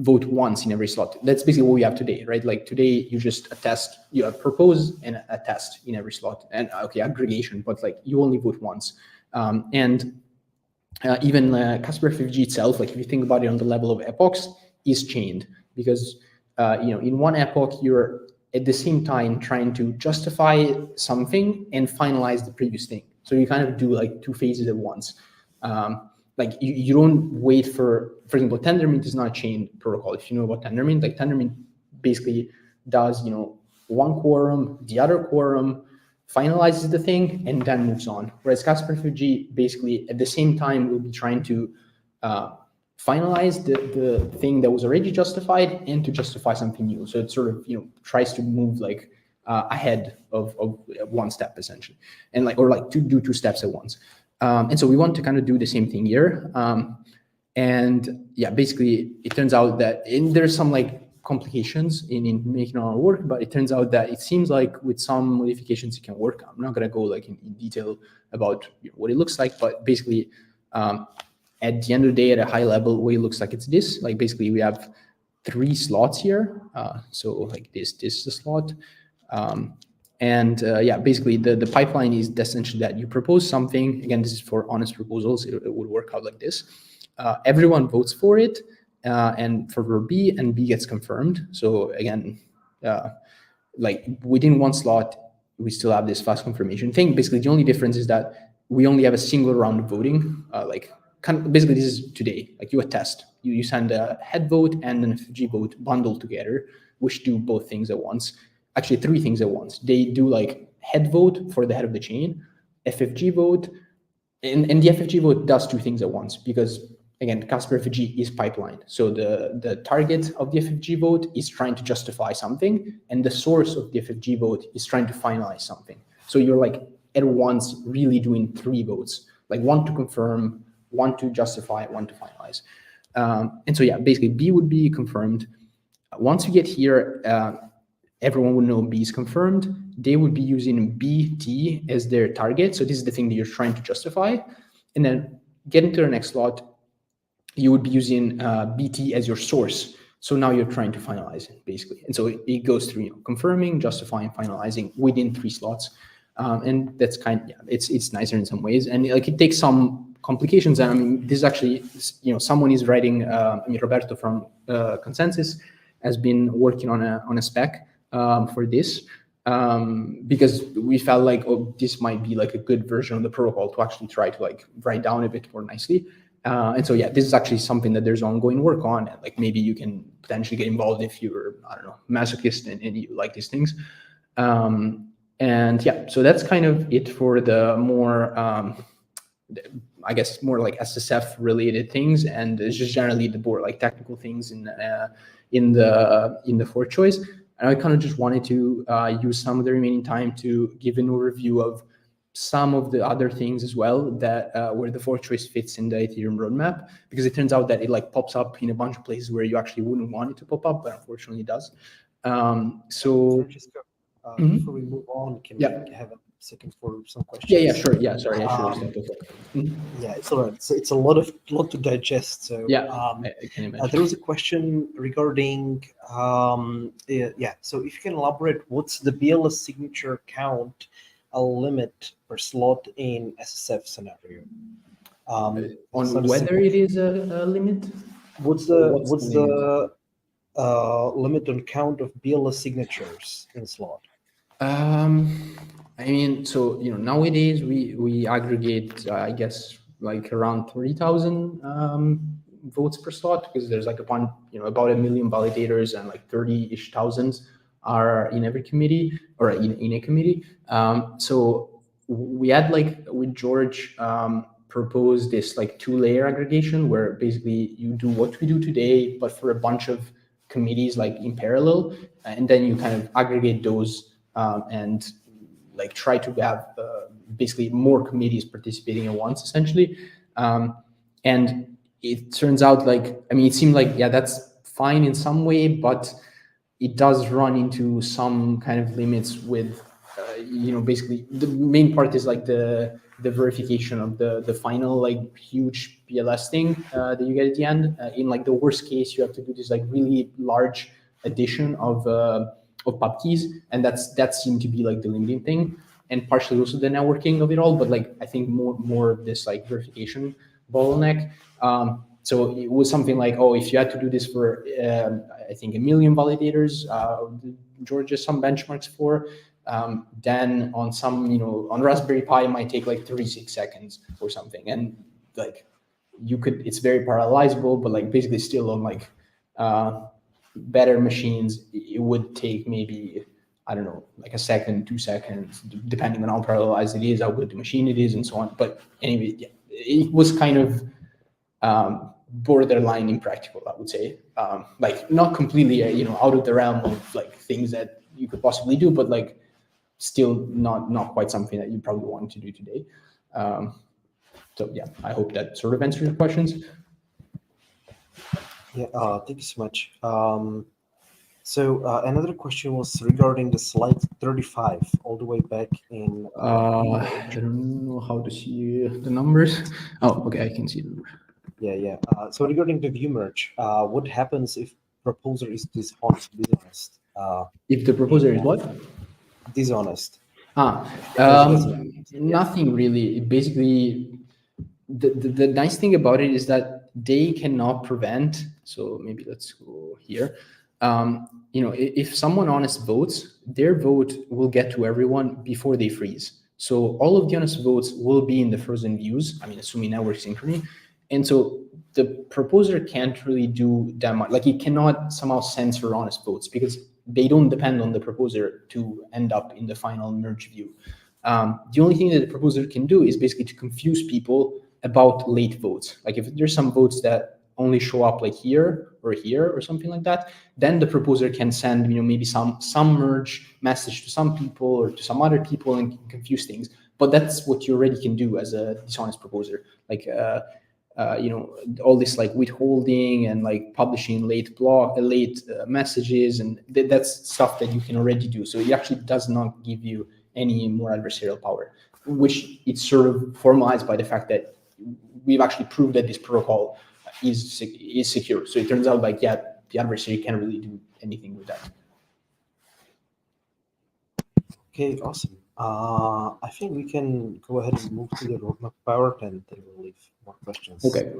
vote once in every slot. That's basically what we have today, right? Like today, you just attest, you propose and attest in every slot, and okay, aggregation, but like you only vote once. Even Casper FFG itself, like if you think about it on the level of epochs, is chained, because in one epoch you're at the same time trying to justify something and finalize the previous thing. So you kind of do like two phases at once. Like you don't wait for example, Tendermint is not a chain protocol. If you know about Tendermint, like Tendermint basically does, one quorum, the other quorum, finalizes the thing, and then moves on. Whereas Casper FFG basically at the same time will be trying to finalize the thing that was already justified and to justify something new. So it sort of tries to move like ahead of one step essentially, and like to do two steps at once. And so we want to kind of do the same thing here. And yeah, basically it turns out that there's some like complications in making it all work, but it turns out that it seems like with some modifications it can work. I'm not gonna go like in detail about what it looks like, but basically at the end of the day, at a high level, the way it looks like it's this. Like basically we have 3 slots here. So like this is a slot. Yeah, basically the pipeline is essentially that you propose something. Again, this is for honest proposals. It would work out like this. Everyone votes for it, and for B, and B gets confirmed. So again, like within one slot, we still have this fast confirmation thing. Basically, the only difference is that we only have a single round of voting. Basically, this is today. Like you attest, you send a head vote and an FFG vote bundled together, which do both things at once. Actually, 3 things at once. They do like head vote for the head of the chain, FFG vote, and the FFG vote does 2 things at once, because again, Casper FFG is pipelined. So the target of the FFG vote is trying to justify something, and the source of the FFG vote is trying to finalize something. So you're like at once really doing 3 votes, like 1 to confirm, 1 to justify, 1 to finalize. And so yeah, basically B would be confirmed. Once you get here, everyone would know B is confirmed. They would be using BT as their target. So this is the thing that you're trying to justify. And then getting to the next slot, you would be using BT as your source. So now you're trying to finalize it, basically. And so it goes through confirming, justifying, finalizing within 3 slots. And that's it's nicer in some ways. And like it takes some complications. And I mean, this is actually, someone is writing, Roberto from Consensus has been working on a spec for this, because we felt like, this might be like a good version of the protocol to actually try to like write down a bit more nicely. And so yeah, this is actually something that there's ongoing work on, and like maybe you can potentially get involved if you're, I don't know, masochist and you like these things. And yeah, so that's kind of it for the more, I guess, more like SSF related things, and it's just generally the more like technical things in the fork choice. And I kind of just wanted to use some of the remaining time to give an overview of some of the other things as well that where the fork choice fits in the Ethereum roadmap, because it turns out that it like pops up in a bunch of places where you actually wouldn't want it to pop up, but unfortunately it does. So Francesco, before we move on, can we have a second for some questions? Yeah, sure. Yeah, sorry, I should have stopped. Yeah, it's all right. So it's a lot to digest. So yeah, I can imagine. There was a question regarding So if you can elaborate, what's the BLS signature count a limit per slot in SSF scenario? On whether it is a limit? What's the limit on count of BLS signatures in slot? I mean, so nowadays we aggregate, I guess, like around 30,000 votes per slot, because there's like about 1 million validators, and like 30-ish thousand are in every committee, or in a committee. So we had, like, with George, proposed this like 2-layer aggregation, where basically you do what we do today, but for a bunch of committees like in parallel, and then you kind of aggregate those and like try to have basically more committees participating at once, essentially. And it turns out, like, I mean, it seemed like, yeah, that's fine in some way, but it does run into some kind of limits with, basically the main part is like the verification of the final like huge PLS thing that you get at the end. In like the worst case, you have to do this like really large addition of pub keys, and that seemed to be like the limiting thing, and partially also the networking of it all. But like I think more of this like verification bottleneck. So it was something like, oh, if you had to do this for, I think, 1 million validators, George has some benchmarks for, then on some, on Raspberry Pi, it might take like 36 seconds or something. And like, it's very parallelizable, but like basically still on like better machines, it would take maybe, I don't know, like a second, 2 seconds, depending on how parallelized it is, how good the machine it is, and so on. But anyway, yeah, it was kind of borderline impractical, I would say. Like not completely, out of the realm of like things that you could possibly do, but like still not quite something that you probably want to do today. So yeah, I hope that sort of answers your questions. Yeah, thank you so much. So another question was regarding the slide 35, all the way back in. I don't know how to see the numbers. Oh, okay, I can see the numbers. Yeah. So regarding the view merge, what happens if proposer is dishonest? If the proposer is what? Dishonest. Nothing really. Basically, the nice thing about it is that they cannot prevent. So maybe let's go here. If someone honest votes, their vote will get to everyone before they freeze. So all of the honest votes will be in the frozen views. I mean, assuming network synchrony. And so the proposer can't really do that much. Like it cannot somehow censor honest votes because they don't depend on the proposer to end up in the final merge view. The only thing that the proposer can do is basically to confuse people about late votes. Like if there's some votes that only show up like here or something like that, then the proposer can send, maybe some merge message to some people or to some other people and confuse things. But that's what you already can do as a dishonest proposer. Like, all this like withholding and like publishing late messages, and that's stuff that you can already do. So it actually does not give you any more adversarial power, which it's sort of formalized by the fact that we've actually proved that this protocol is secure. So it turns out like, yeah, the adversary can't really do anything with that. Okay, awesome. I think we can go ahead and move to the roadmap part, and then we'll leave more questions. Okay.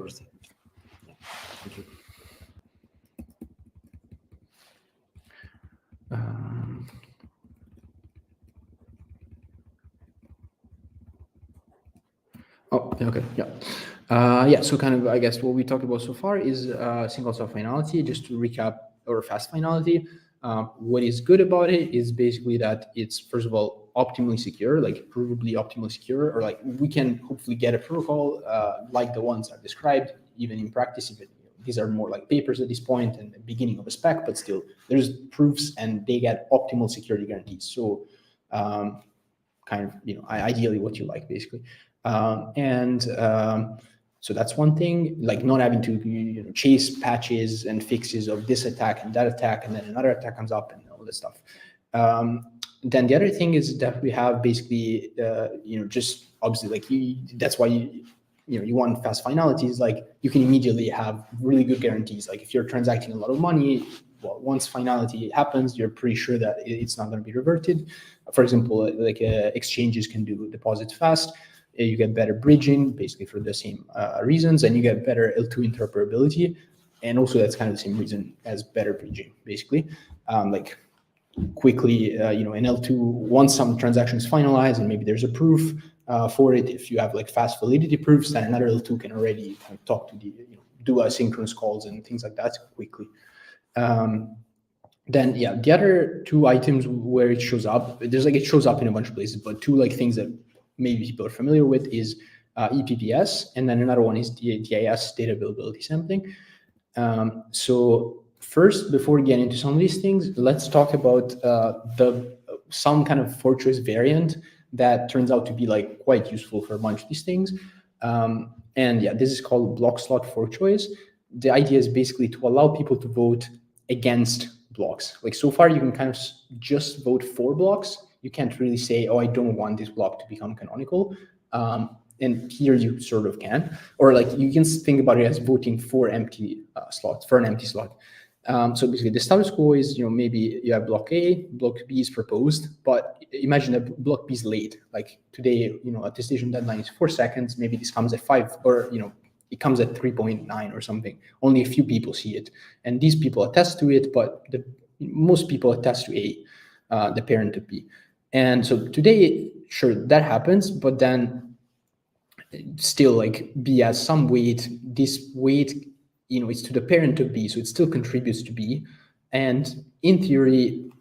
Yeah. Thank you. Oh, okay, yeah. So kind of, I guess what we talked about so far is single cell finality. Just to recap, or fast finality. What is good about it is basically that it's, first of all, optimally secure, like provably optimally secure, or like we can hopefully get a protocol like the ones I've described, even in practice. Even these are more like papers at this point and the beginning of a spec, but still there's proofs and they get optimal security guarantees. So kind of, ideally what you like basically. So that's one thing, like not having to chase patches and fixes of this attack and that attack, and then another attack comes up and all this stuff. Then the other thing is that we have basically, just obviously like that's why you want fast finalities. Like you can immediately have really good guarantees. Like if you're transacting a lot of money, well, once finality happens, you're pretty sure that it's not going to be reverted. For example, like exchanges can do deposits fast. You get better bridging, basically for the same reasons, and you get better L2 interoperability. And also that's kind of the same reason as better bridging, basically. Like quickly, an L2, once some transaction is finalized and maybe there's a proof for it, if you have like fast validity proofs, then another L2 can already kind of talk to the, do asynchronous calls and things like that quickly. Then, yeah, the other two items where it shows up, it shows up in a bunch of places, but two like things that maybe people are familiar with is EPPS, and then another one is DIS, data availability sampling. So first, before we get into some of these things, let's talk about some kind of for choice variant that turns out to be like quite useful for a bunch of these things. And yeah, this is called block slot for choice. The idea is basically to allow people to vote against blocks. Like so far, you can kind of just vote for blocks. You can't really say, oh, I don't want this block to become canonical. And here you sort of can. Or like you can think about it as voting for empty slots, for an empty slot. So basically the status quo is, maybe you have block A, block B is proposed, but imagine that block B is late. Like today, attestation deadline is 4 seconds. Maybe this comes at 5 or, it comes at 3.9 or something. Only a few people see it, and these people attest to it, but most people attest to A, the parent of B. And so today, sure, that happens, but then still, like, B has some weight. This weight, it's to the parent of B, so it still contributes to B. And in theory,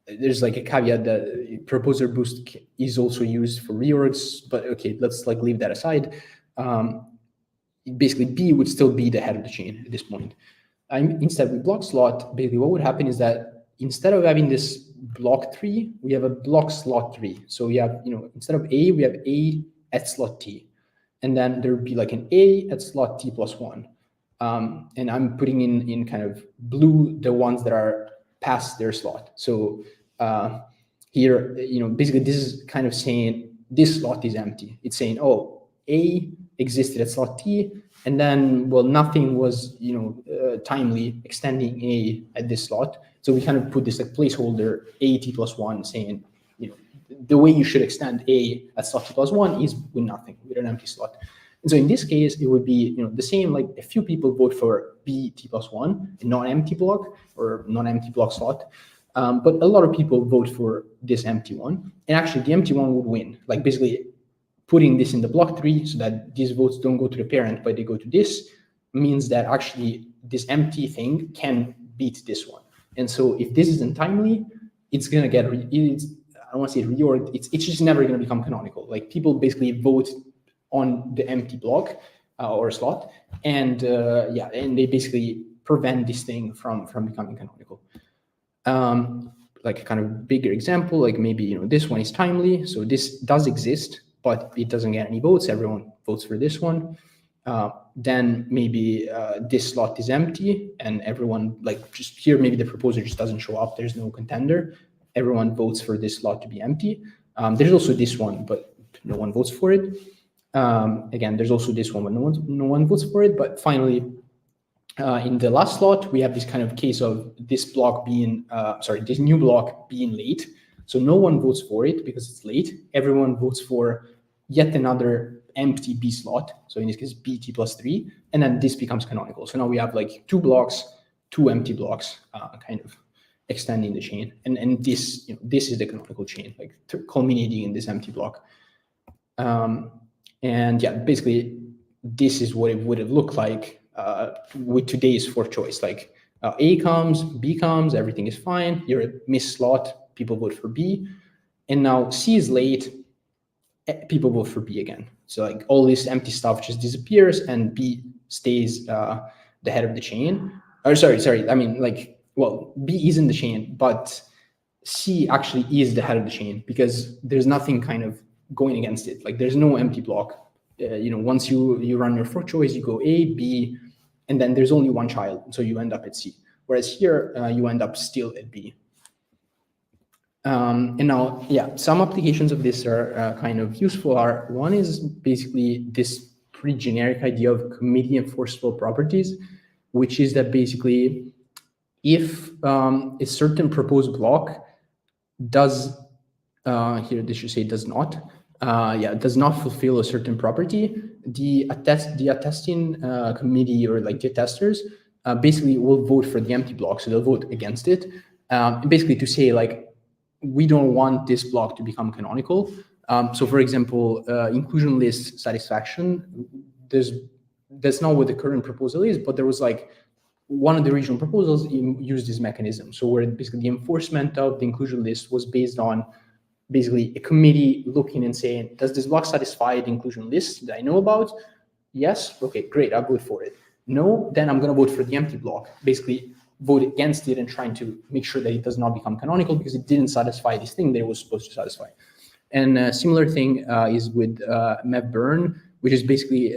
there's like a caveat that proposer boost is also used for reorgs, but okay, let's like leave that aside. Basically, B would still be the head of the chain at this point. Instead, with block slot, basically what would happen is that instead of having this block tree, we have a block slot tree. So we have, instead of A, we have A at slot T. And then there would be like an A at slot T plus 1. And I'm putting in kind of blue the ones that are past their slot. So here, basically this is kind of saying this slot is empty. It's saying, oh, A existed at slot T, and then, well, nothing was, timely extending A at this slot. So we kind of put this like placeholder A T plus 1 saying, the way you should extend A at slot T plus 1 is with nothing, with an empty slot. And so in this case, it would be, the same, like a few people vote for B T plus 1, a non-empty block or non-empty block slot. But a lot of people vote for this empty one. And actually the empty one would win. Like basically putting this in the block tree so that these votes don't go to the parent, but they go to this, means that actually this empty thing can beat this one. And so if this isn't timely, it's going to get, I don't want to say reorged, it's just never going to become canonical. Like people basically vote on the empty block or slot, and and they basically prevent this thing from becoming canonical. Like a kind of bigger example, like maybe this one is timely, so this does exist, but it doesn't get any votes. Everyone votes for this one. Then maybe this slot is empty, and everyone, like, just here maybe the proposer just doesn't show up. There's no contender. Everyone votes for this slot to be empty. There's also this one, but no one votes for it. Again, there's also this one, but no one votes for it. But finally, in the last slot, we have this kind of case of this block being, this new block being late. So no one votes for it because it's late. Everyone votes for yet another empty B slot. So in this case, BT plus 3, and then this becomes canonical. So now we have like two blocks, two empty blocks, kind of extending the chain. And this, this is the canonical chain, like culminating in this empty block. And yeah, basically, this is what it would have looked like with today's fourth choice. Like A comes, B comes, everything is fine. You're a miss slot, people vote for B. And now C is late, people vote for B again. So like all this empty stuff just disappears and B stays the head of the chain. Or sorry, I mean, like, well, B is in the chain, but C actually is the head of the chain because there's nothing kind of going against it. Like there's no empty block. Once you run your fourth choice, you go A, B, and then there's only one child. So you end up at C. Whereas here, you end up still at B. And now, yeah, some applications of this are kind of useful. One is basically this pretty generic idea of committee enforceable properties, which is that basically if a certain proposed block does, here this should say does not, does not fulfill a certain property, the attesting committee or like the attesters basically will vote for the empty block. So they'll vote against it, basically to say like, we don't want this block to become canonical. So for example, inclusion list satisfaction, that's not what the current proposal is, but there was like one of the regional proposals used this mechanism. So where basically the enforcement of the inclusion list was based on basically a committee looking and saying, does this block satisfy the inclusion list that I know about? Yes, okay, great, I'll vote for it. No, then I'm gonna vote for the empty block. Basically, vote against it and trying to make sure that it does not become canonical because it didn't satisfy this thing that it was supposed to satisfy. And a similar thing is with map burn, which is basically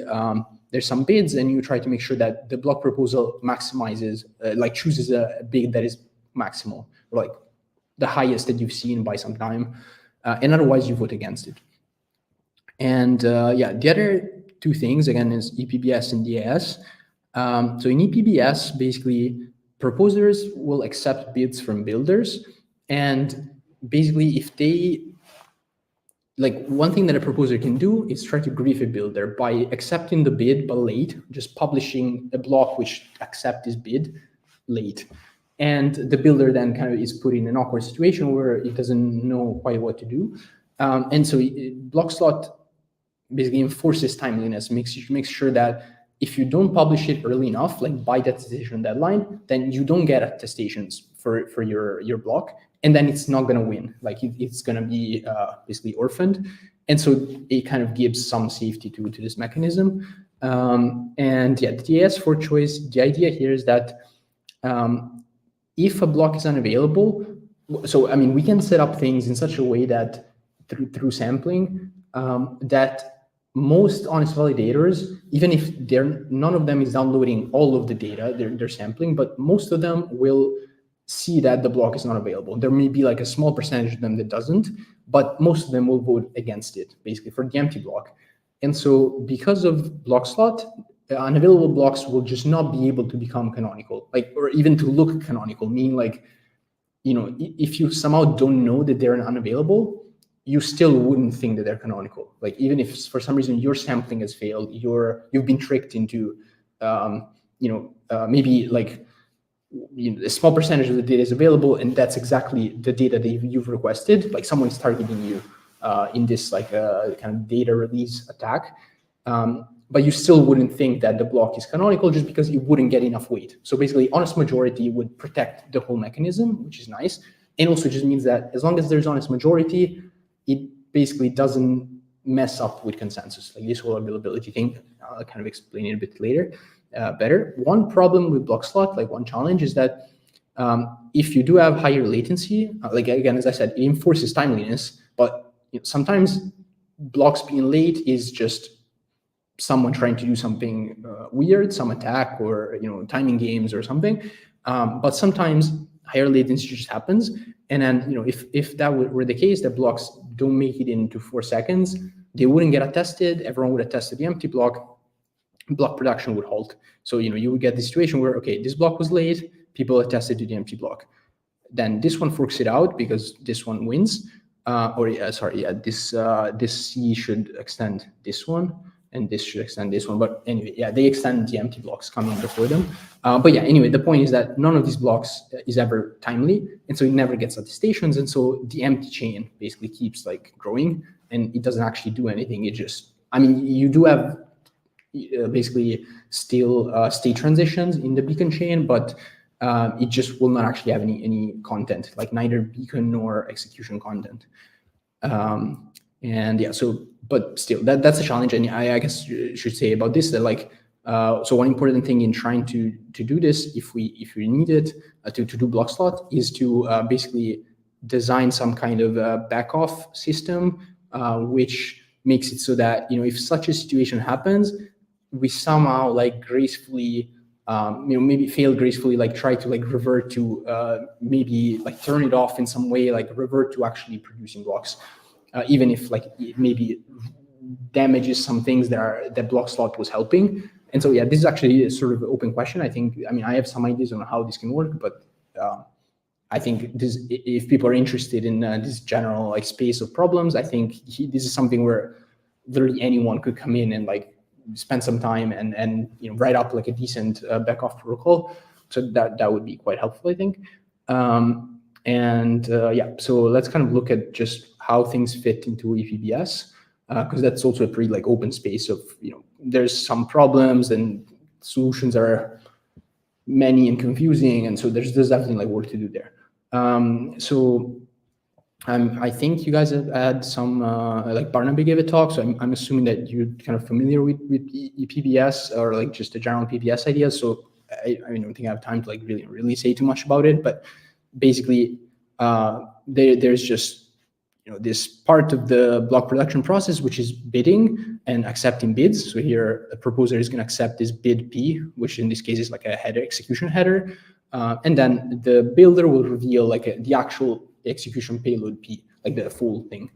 there's some bids and you try to make sure that the block proposal maximizes, like chooses a bid that is maximal, or like the highest that you've seen by some time, and otherwise you vote against it. And the other two things again is EPBS and DAS. So in EPBS, basically, proposers will accept bids from builders, and basically if they like one thing that a proposer can do is try to grief a builder by accepting the bid but late, just publishing a block which accepts this bid late. And the builder then kind of is put in an awkward situation where it doesn't know quite what to do. And so block slot basically enforces timeliness, makes sure that if you don't publish it early enough, like by that attestation deadline, then you don't get attestations for your block, and then it's not going to win. Like it's going to be basically orphaned, and so it kind of gives some safety to this mechanism. And yeah, the TAS4 choice. The idea here is that if a block is unavailable, so I mean we can set up things in such a way that through sampling that most honest validators, even if none of them is downloading all of the data they're sampling, but most of them will see that the block is not available. There may be like a small percentage of them that doesn't, but most of them will vote against it, basically for the empty block. And so because of block slot, unavailable blocks will just not be able to become canonical, like, or even to look canonical, meaning like, you know, if you somehow don't know that they're unavailable, you still wouldn't think that they're canonical. Like even if for some reason your sampling has failed, you've been tricked into, maybe like a small percentage of the data is available, and that's exactly the data that you've requested. Like someone's targeting you in this like kind of data release attack, but you still wouldn't think that the block is canonical just because you wouldn't get enough weight. So basically, honest majority would protect the whole mechanism, which is nice, and also just means that as long as there's honest majority, it basically doesn't mess up with consensus, like this whole availability thing. I'll kind of explain it a bit later better. One problem with block slot, like one challenge, is that if you do have higher latency, like again, as I said, it enforces timeliness, but sometimes blocks being late is just someone trying to do something weird, some attack or timing games or something. But sometimes higher latency just happens. And then, if that were the case, that blocks don't make it into 4 seconds, they wouldn't get attested. Everyone would attest to the empty block. Block production would halt. So, you would get the situation where, okay, this block was late, people attested to the empty block. Then this one forks it out because this one wins. This C should extend this one, and this should extend this one. But anyway, yeah, they extend the empty blocks coming before them. But yeah, anyway, the point is that none of these blocks is ever timely, and so it never gets attestations, and so the empty chain basically keeps like growing, and it doesn't actually do anything. It just, you do have basically still state transitions in the beacon chain, but it just will not actually have any content, like neither beacon nor execution content. And yeah, so, but still, that's a challenge. And I guess you should say about this that like, so one important thing in trying to do this, if we need it to do block slot, is to basically design some kind of back off system, which makes it so that, if such a situation happens, we somehow like gracefully, maybe fail gracefully, like try to like revert to maybe like turn it off in some way, like revert to actually producing blocks. Even if like it maybe damages some things that block slot was helping. And so yeah, this is actually a sort of open question. I have some ideas on how this can work, but I think this, if people are interested in this general like space of problems, I think this is something where literally anyone could come in and like spend some time and write up like a decent back off protocol. So that would be quite helpful, I think. Yeah, so let's kind of look at just how things fit into EPBS, because that's also a pretty like open space of, there's some problems and solutions are many and confusing. And so there's definitely like work to do there. I think you guys have had some, like Barnaby gave a talk, so I'm assuming that you're kind of familiar with EPBS or like just the general PBS ideas. So I don't think I have time to like really say too much about it, but basically there's just this part of the block production process, which is bidding and accepting bids. So here a proposer is going to accept this bid P, which in this case is like a header, execution header, and then the builder will reveal like the actual execution payload P, like the full thing.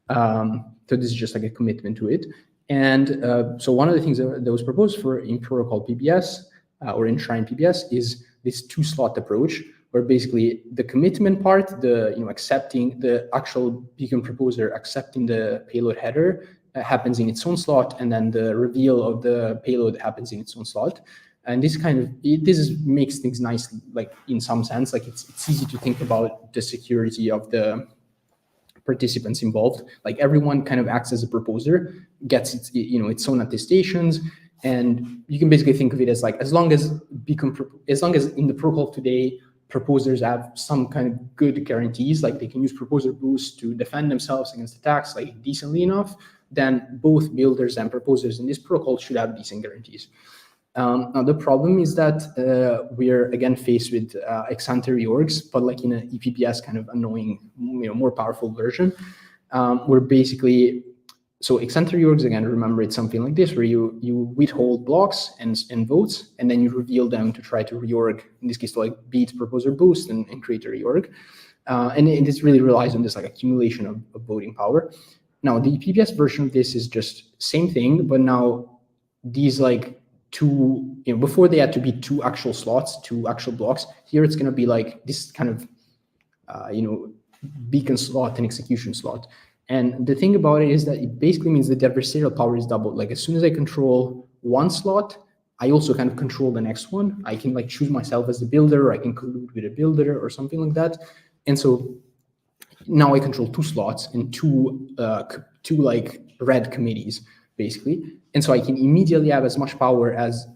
So this is just like a commitment to it. And so one of the things that was proposed in protocol PBS or in Shrine PBS is this 2-slot approach, where basically the commitment part, accepting the actual beacon proposer, accepting the payload header happens in its own slot, and then the reveal of the payload happens in its own slot. And this makes things nice, like in some sense, like it's easy to think about the security of the participants involved. Like everyone kind of acts as a proposer, gets its own attestations, and you can basically think of it as like as long as in the protocol today proposers have some kind of good guarantees, like they can use proposer boost to defend themselves against attacks like decently enough, then both builders and proposers in this protocol should have decent guarantees. Now the problem is that we're again faced with ex-ante reorgs, but like in an ePPS kind of annoying, more powerful version. We're basically, so ex-ante reorgs, again, remember it's something like this, where you withhold blocks and votes, and then you reveal them to try to reorg, in this case to like beat proposer boost and create a reorg. And this really relies on this like accumulation of voting power. Now the ePPS version of this is just same thing, but now these like two, before they had to be 2 actual slots, 2 actual blocks. Here it's going to be like this kind of, beacon slot and execution slot. And the thing about it is that it basically means that the adversarial power is doubled. Like as soon as I control one slot, I also kind of control the next one. I can like choose myself as the builder, or I can collude with a builder or something like that. And so now I control 2 slots and two like red committees, basically. And so I can immediately have as much power as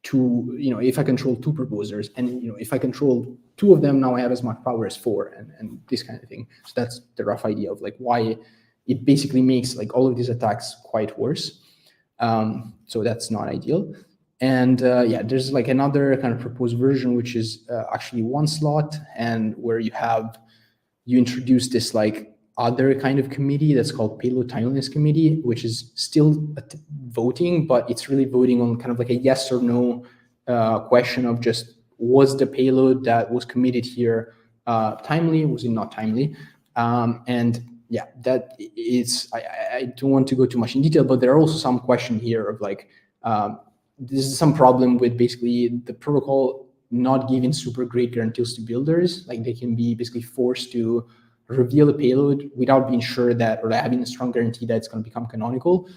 2, if I control 2 proposers, and if I control 2 of them, now I have as much power as 4, and this kind of thing. So that's the rough idea of like why it basically makes like all of these attacks quite worse. So that's not ideal. And there's like another kind of proposed version, which is actually 1 slot, and where you introduce this like other kind of committee that's called payload timeliness committee, which is still voting, but it's really voting on kind of like a yes or no question of just, was the payload that was committed here timely, was it not timely? And yeah, that is, I don't want to go too much in detail, but there are also some question here of like, this is some problem with basically the protocol not giving super great guarantees to builders. Like they can be basically forced to reveal the payload without being sure that, or having a strong guarantee that it's going to become canonical.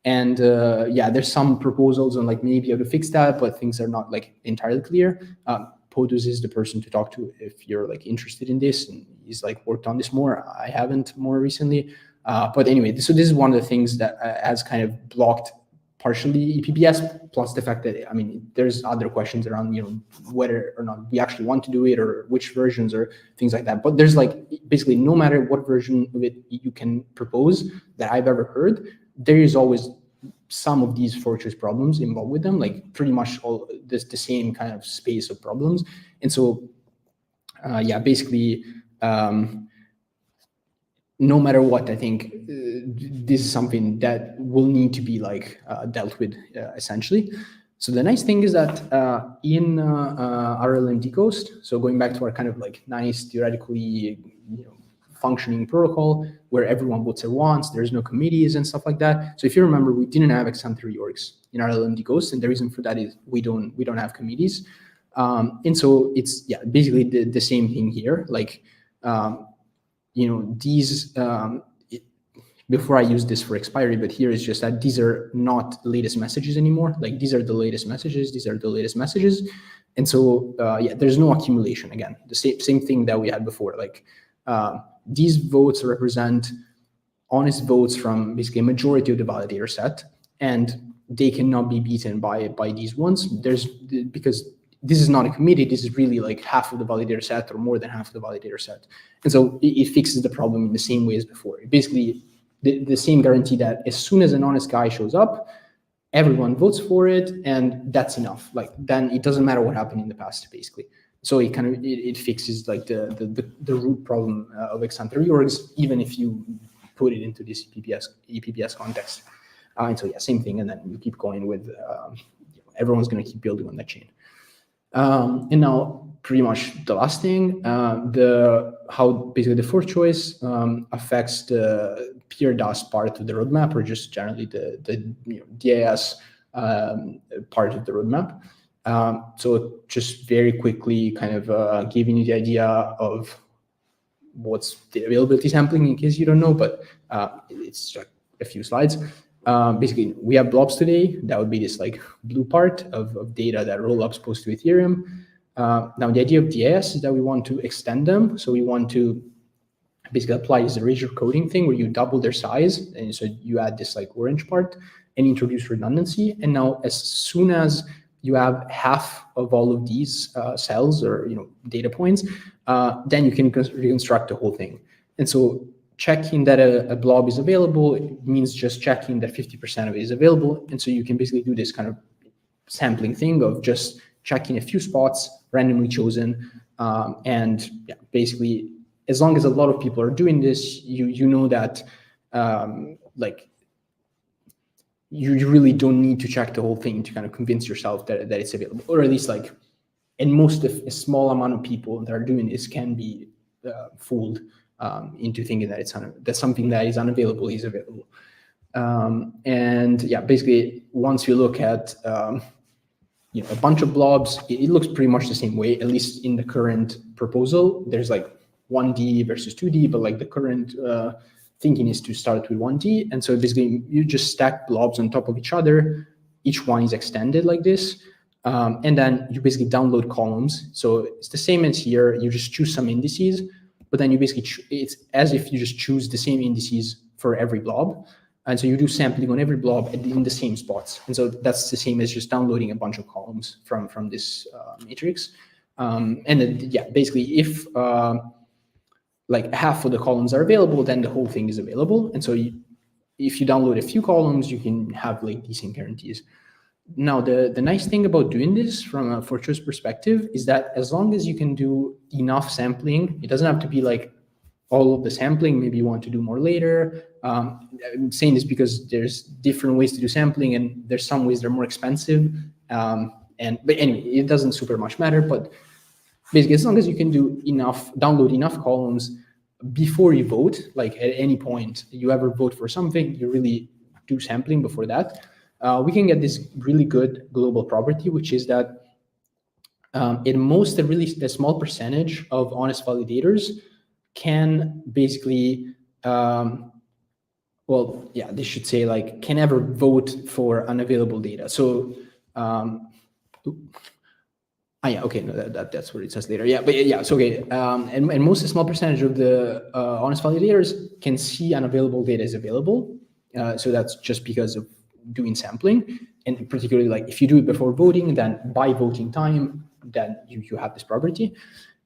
And there's some proposals on like maybe how to fix that, but things are not like entirely clear. POTUS is the person to talk to if you're like interested in this, and he's like worked on this more. I haven't more recently, but anyway, so this is one of the things that has kind of blocked partially ePPS, plus the fact that, I mean, there's other questions around, whether or not we actually want to do it, or which versions or things like that. But there's like basically no matter what version of it you can propose that I've ever heard, there is always some of these fortress problems involved with them, like pretty much all the same kind of space of problems. And so, basically, no matter what, I think this is something that will need to be like dealt with essentially. So the nice thing is that in R-LMD Ghost, so going back to our kind of like nice theoretically functioning protocol where everyone votes at once, there's no committees and stuff like that. So if you remember, we didn't have ex-ante reorgs in R-LMD Ghost, and the reason for that is we don't have committees. And so it's basically the same thing here. Like these, before I use this for expiry, but here is just that these are not latest messages anymore. Like these are the latest messages, these are the latest messages. And so, there's no accumulation. Again, the same thing that we had before. Like these votes represent honest votes from basically a majority of the validator set, and they cannot be beaten by these ones. Because this is not a committee, this is really like half of the validator set or more than half of the validator set. And so it fixes the problem in the same way as before. Basically, the same guarantee that as soon as an honest guy shows up, everyone votes for it, and that's enough. Like then it doesn't matter what happened in the past, basically. So it kind of it fixes like the root problem of ex-ante reorgs, even if you put it into this ePPS context. And so same thing, and then you keep going with everyone's going to keep building on that chain. And now pretty much the last thing, how basically the fourth choice affects the peer-DAS part of the roadmap, or just generally the DAS part of the roadmap. So just very quickly kind of giving you the idea of what's the availability sampling in case you don't know, but it's just a few slides. Basically, we have blobs today. That would be this like blue part of data that roll up supposed to Ethereum. Now, the idea of DAS is that we want to extend them. So we want to basically apply this erasure coding thing where you double their size. And so you add this like orange part and introduce redundancy. And now as soon as you have half of all of these cells or data points, then you can reconstruct the whole thing. And so checking that a blob is available means just checking that 50% of it is available. And so you can basically do this kind of sampling thing of just checking a few spots randomly chosen. And yeah, basically, as long as a lot of people are doing this, you know that like you really don't need to check the whole thing to kind of convince yourself that it's available, or at least like, and most of a small amount of people that are doing this can be fooled into thinking that that something that is unavailable is available. And yeah, basically, once you look at a bunch of blobs, it looks pretty much the same way, at least in the current proposal. There's like 1D versus 2D, but like the current thinking is to start with 1D. And so basically you just stack blobs on top of each other. Each one is extended like this. And then you basically download columns. So it's the same as here. You just choose some indices, but then you basically, it's as if you just choose the same indices for every blob. And so you do sampling on every blob in the same spots. And so that's the same as just downloading a bunch of columns from this matrix. And then, yeah, basically if like half of the columns are available, then the whole thing is available. And so if you download a few columns, you can have like decent guarantees. Now, the nice thing about doing this from a Fortuitous perspective is that as long as you can do enough sampling, it doesn't have to be like all of the sampling. Maybe you want to do more later. I'm saying this because there's different ways to do sampling, and there's some ways that are more expensive. But anyway, it doesn't super much matter. But basically, as long as you can do enough, download enough columns before you vote, like at any point you ever vote for something, you really do sampling before that. We can get this really good global property, which is that at most a small percentage of honest validators can basically, well, yeah, they should say like can ever vote for unavailable data. So, yeah, okay, no, that's what it says later. Yeah, but yeah, so okay, and most a small percentage of the honest validators can see unavailable data is available. So that's just because of doing sampling, and particularly like if you do it before voting, then by voting time, then you have this property.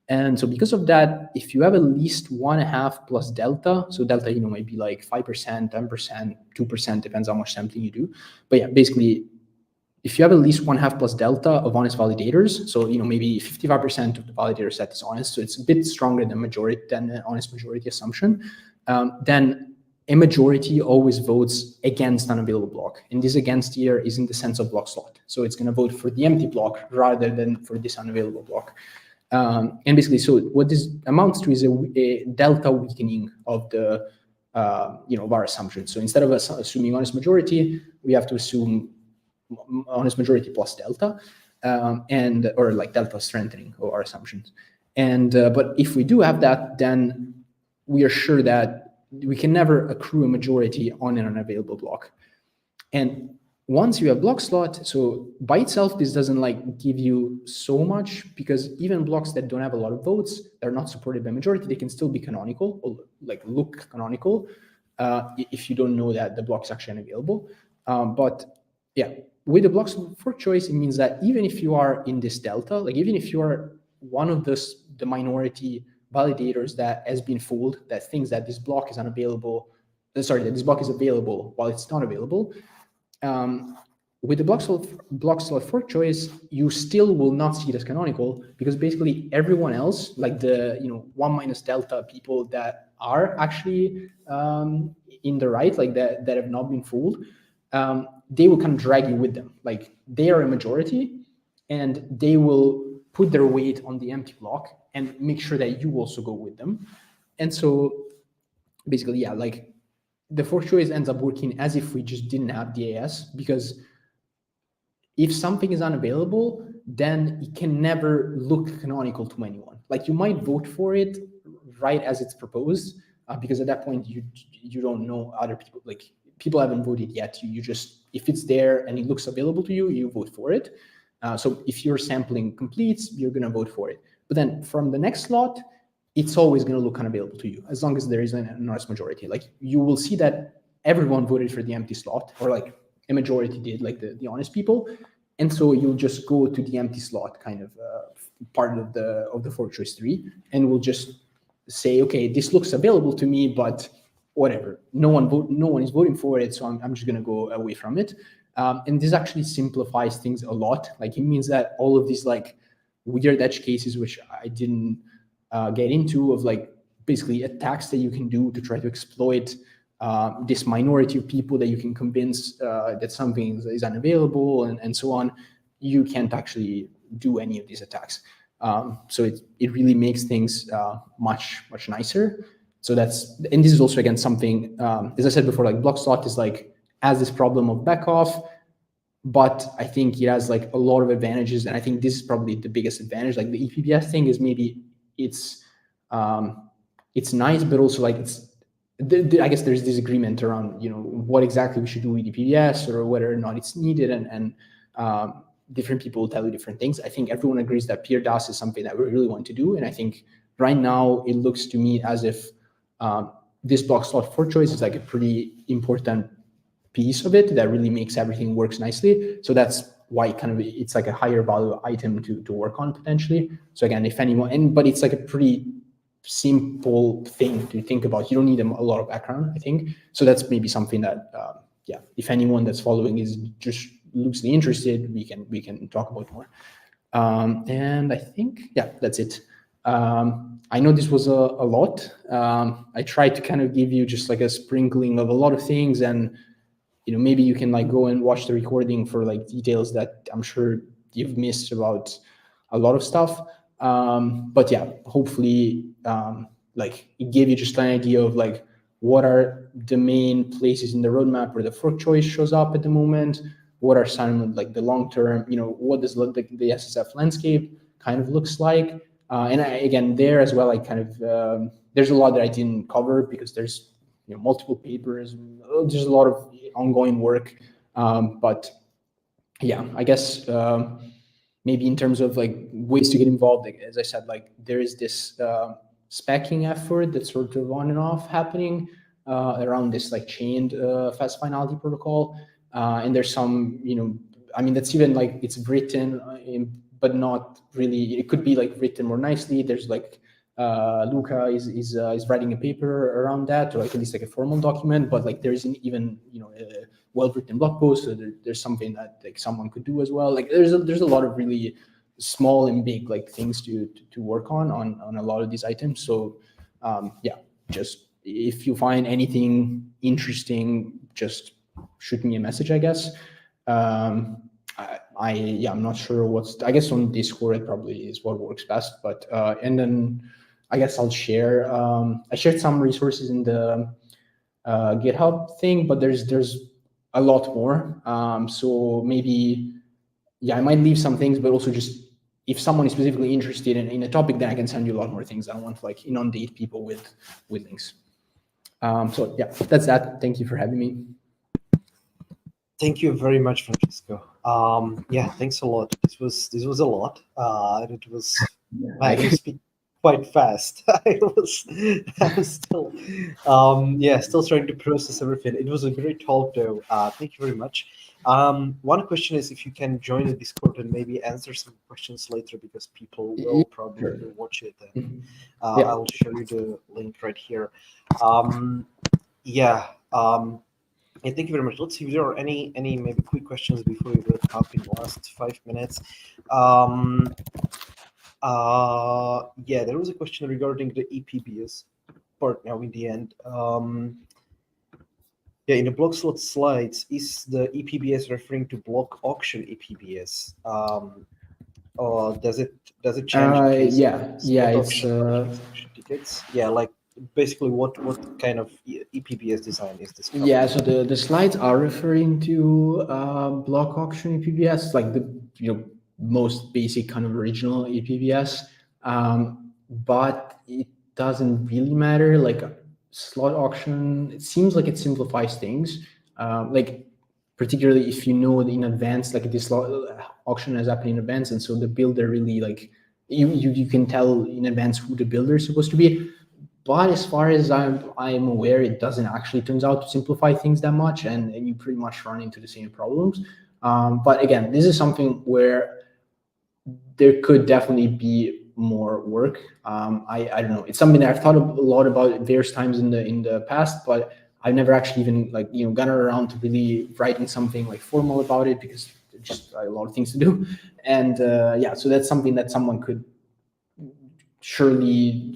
And so because of that, if you have at least 1.5 plus delta, so delta might be like 5%, 10%, 2%, depends how much sampling you do. But yeah, basically, if you have at least 1.5 plus delta of honest validators, so maybe 55% of the validator set is honest, so it's a bit stronger than the honest majority assumption, then a majority always votes against unavailable block. And this against here is in the sense of block slot. So it's going to vote for the empty block rather than for this unavailable block. And basically, so what this amounts to is a delta weakening of the of our assumption. So instead of assuming honest majority, we have to assume honest majority plus delta, or like delta strengthening of our assumptions. And but if we do have that, then we are sure that we can never accrue a majority on an unavailable block. And once you have block slot, so by itself, this doesn't like give you so much, because even blocks that don't have a lot of votes, they're not supported by majority, they can still be canonical or like look canonical if you don't know that the block is actually unavailable. But yeah, with the blocks for choice, it means that even if you are in this delta, like even if you are one of the minority validators that has been fooled, that thinks that this block is unavailable, that this block is available while it's not available, with the block slot for choice, you still will not see it as canonical, because basically everyone else, like the 1 minus delta people that are actually in the right, like that have not been fooled, they will kind of drag you with them. Like they are a majority, and they will put their weight on the empty block and make sure that you also go with them. And so basically, yeah, like the forced choice ends up working as if we just didn't have DAS, because if something is unavailable, then it can never look canonical to anyone. Like you might vote for it right as it's proposed, because at that point you don't know other people. Like people haven't voted yet. You just, if it's there and it looks available to you, you vote for it. So if your sampling completes, you're going to vote for it. But then from the next slot, it's always going to look unavailable to you as long as there is an enormous majority. Like you will see that everyone voted for the empty slot, or like a majority did, like the honest people. And so you'll just go to the empty slot kind of part of the fork choice 3, and we'll just say, okay, this looks available to me, but whatever, no one is voting for it, so I'm just going to go away from it. And this actually simplifies things a lot. Like it means that all of these like weird edge cases, which I didn't get into, of like basically attacks that you can do to try to exploit this minority of people that you can convince that something is unavailable and so on, you can't actually do any of these attacks. So it really makes things much nicer. So and this is also again something, as I said before, like block slot is like has this problem of back off, but I think it has like a lot of advantages, and I think this is probably the biggest advantage. Like the ePBS thing is maybe it's nice, but also like I guess there's disagreement around, you know, what exactly we should do with ePBS or whether or not it's needed, and different people will tell you different things. I think everyone agrees that peer DAS is something that we really want to do, and I think right now it looks to me as if this block slot for choice is like a pretty important piece of it that really makes everything works nicely. So that's why it's like a higher value item to work on potentially. So again, if anyone, but it's like a pretty simple thing to think about. You don't need a lot of background, I think. So that's maybe something that, if anyone that's following is just loosely interested, we can talk about more. And I think, that's it. I know this was a lot. I tried to kind of give you just like a sprinkling of a lot of things, and you know, maybe you can like go and watch the recording for like details that I'm sure you've missed about a lot of stuff. But yeah, hopefully like it gave you just an idea of like what are the main places in the roadmap where the fork choice shows up at the moment, what are some of like the long-term, you know, what does the SSF landscape kind of looks like. And again, there as well, I kind of, there's a lot that I didn't cover because there's, you know, multiple papers, there's a lot of ongoing work. But yeah, I guess maybe in terms of like ways to get involved, like, as I said, like there is this specking effort that's sort of on and off happening around this like chained fast finality protocol. And there's some, you know, I mean, that's even like it's written, but not really, it could be like written more nicely. There's like, Luca is writing a paper around that, or like at least like a formal document, but like there isn't even, you know, a well-written blog post, so there's something that like someone could do as well. Like there's a lot of really small and big like things to work on a lot of these items. So yeah, just if you find anything interesting, just shoot me a message, I guess. I'm not sure I guess on Discord probably is what works best, but and then I guess I'll share. I shared some resources in the GitHub thing, but there's a lot more. So maybe, I might leave some things, but also just if someone is specifically interested in a topic, then I can send you a lot more things. I don't want to like inundate people with links. So yeah, that's that. Thank you for having me. Thank you very much, Francesco. Yeah, thanks a lot. This was a lot. And it was you speak quite fast. I was still still trying to process everything. It was a great talk though. Thank you very much. One question is if you can join the Discord and maybe answer some questions later, because people will probably watch it, and I'll show you the link right here. And thank you very much. Let's see if there are any maybe quick questions before we wrap up in the last 5 minutes. There was a question regarding the ePBS part now in the end. In the block slot slides, is the ePBS referring to block auction ePBS? Or does it change? It's tickets? Yeah, like basically what kind of ePBS design is this? Yeah, so the slides are referring to block auction ePBS, like the most basic kind of original ePBS, but it doesn't really matter. Like slot auction, it seems like it simplifies things. Like particularly if you know in advance, like this auction has happened in advance, and so the builder really like you can tell in advance who the builder is supposed to be. But as far as I'm aware, it doesn't actually turns out to simplify things that much, and you pretty much run into the same problems. But again, this is something where there could definitely be more work. I don't know. It's something that I've thought a lot about at various times in the past, but I've never actually even gotten around to really writing something like formal about it because there's just a lot of things to do. And yeah, so that's something that someone could surely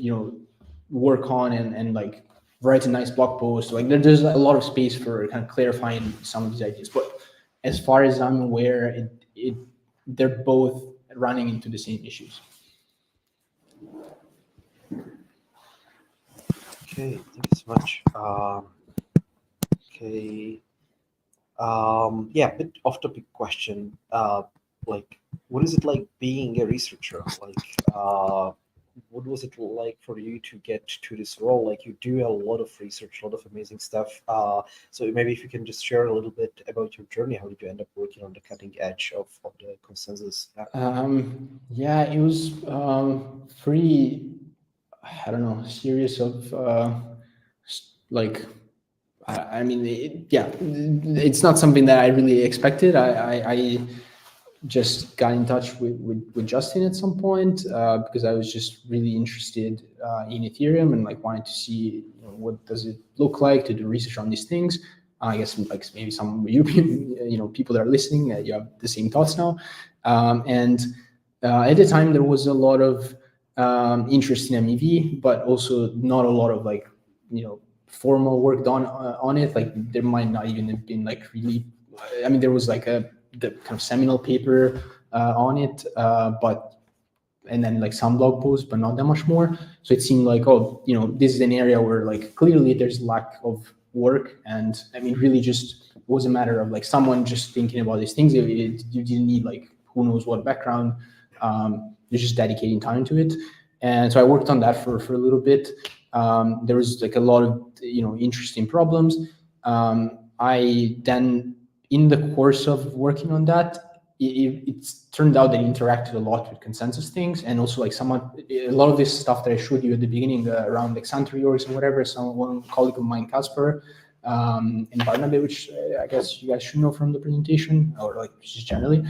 work on and like write a nice blog post. Like there's a lot of space for kind of clarifying some of these ideas. But as far as I'm aware, they're both running into the same issues. Okay, thank you so much. Okay. Yeah, bit off-topic question. Like, what is it like being a researcher? Like, what was it like for you to get to this role? Like, you do a lot of research, a lot of amazing stuff. So maybe if you can just share a little bit about your journey. How did you end up working on the cutting edge of the consensus? Yeah, it was pretty, I don't know, series of like, I mean, yeah, it's not something that I really expected. I just got in touch with Justin at some point because I was just really interested in Ethereum and like wanted to see what does it look like to do research on these things. I guess like maybe some European people that are listening, you have the same thoughts now. And at the time there was a lot of interest in MEV, but also not a lot of like formal work done on it. Like there might not even have been like really. I mean, there was like the kind of seminal paper on it, and then like some blog posts, but not that much more. So it seemed like, this is an area where like clearly there's lack of work, and I mean, really just was a matter of like someone just thinking about these things. You didn't need like who knows what background. You're just dedicating time to it, and so I worked on that for a little bit. There was like a lot of interesting problems. I then, in the course of working on that, it's turned out that it interacted a lot with consensus things, and also like a lot of this stuff that I showed you at the beginning around like reorgs and whatever. One colleague of mine, Casper, and Barnaby, which I guess you guys should know from the presentation, or like just generally,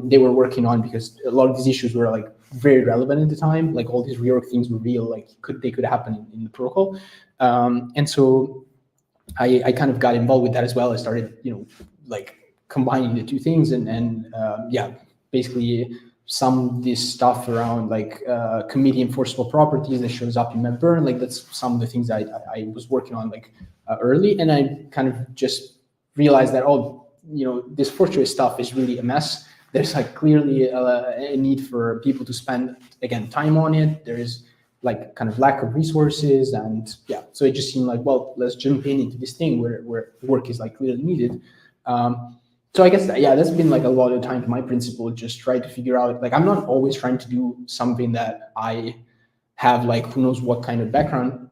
they were working on, because a lot of these issues were like very relevant at the time. Like all these reorg things were real, like they could happen in the protocol, and so I kind of got involved with that as well. I started, like combining the two things, and yeah, basically some this stuff around like committee enforceable properties that shows up in MapBurn. Like that's some of the things that I was working on like early, and I kind of just realized that this Fortress stuff is really a mess. There's like clearly a need for people to spend again time on it. There is like kind of lack of resources, and yeah, so it just seemed like, well, let's jump into this thing where work is like clearly needed. So I guess that's been like a lot of time to my principle, just try to figure out, like, I'm not always trying to do something that I have like who knows what kind of background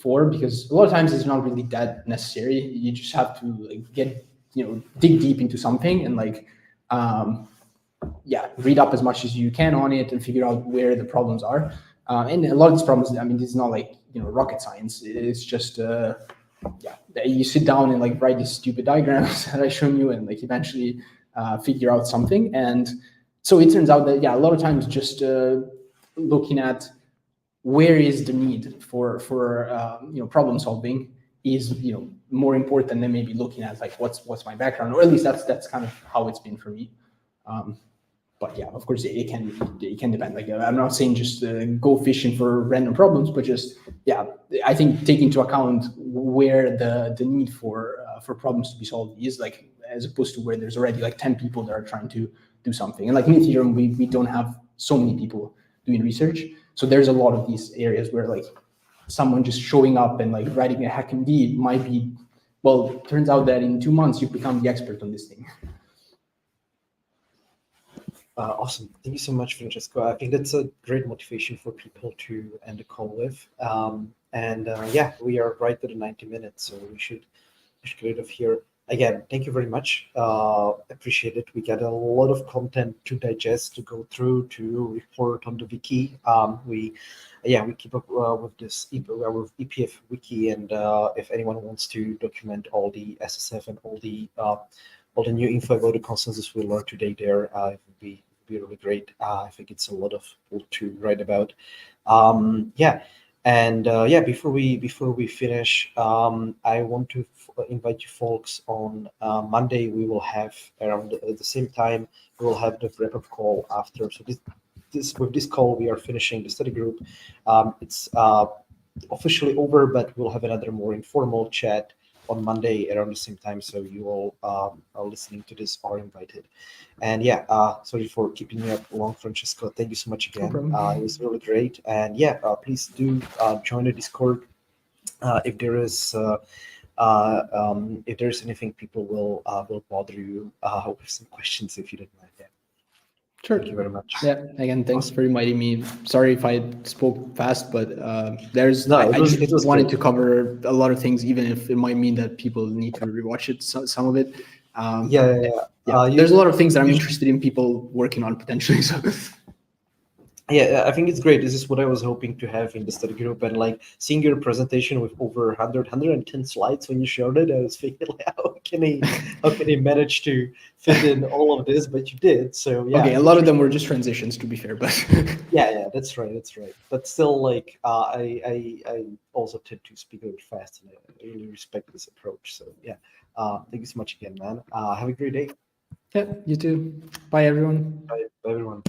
for, because a lot of times it's not really that necessary. You just have to like get dig deep into something and like read up as much as you can on it and figure out where the problems are. And a lot of these problems, I mean, this is not like rocket science. It's just you sit down and like write these stupid diagrams that I shown you, and like eventually figure out something. And so it turns out that a lot of times just looking at where is the need for problem solving is more important than maybe looking at like what's my background, or at least that's kind of how it's been for me. But yeah, of course, it can depend. Like I'm not saying just go fishing for random problems, but just I think take into account where the need for problems to be solved is, like, as opposed to where there's already like 10 people that are trying to do something. And like in Ethereum, we don't have so many people doing research, so there's a lot of these areas where like someone just showing up and like writing a HackMD might be, well, it turns out that in 2 months you become the expert on this thing. Awesome. Thank you so much, Francesco. I think that's a great motivation for people to end the call with. Yeah, we are right at the 90 minutes, so we should get rid of here. Again, thank you very much. Appreciate it. We got a lot of content to digest, to go through, to report on the wiki. We keep up with this with EPF wiki, and if anyone wants to document all the SSF and all the new info about the consensus we learned today there, it would be really great. I think it's a lot of to write about. Before we finish, I want to invite you folks on Monday. We will have around at the same time. We will have the wrap-up call after. So with this call, we are finishing the study group. It's officially over, but we'll have another more informal chat on Monday around the same time. So you all are listening to this are invited. And sorry for keeping you up long, Francesco. Thank you so much again. No It was really great. And please do join the Discord if there is anything people will bother you with some questions if you don't mind. Yeah. Sure. Thank you very much. Yeah. Again, thanks for inviting me. Sorry if I spoke fast, but I just wanted to cover a lot of things, even if it might mean that people need to rewatch it. Some of it. There's a lot of things that I'm interested in people working on potentially. So. Yeah, I think it's great. This is what I was hoping to have in the study group, and like seeing your presentation with over 110 slides when you showed it, I was thinking, like, how can he manage to fit in all of this? But you did, so yeah. Okay, a lot of them were just transitions, to be fair, but yeah, that's right. But still, like, I also tend to speak a little fast, and I really respect this approach. So yeah, thank you so much again, man. Have a great day. Yeah, you too. Bye, everyone. Bye everyone.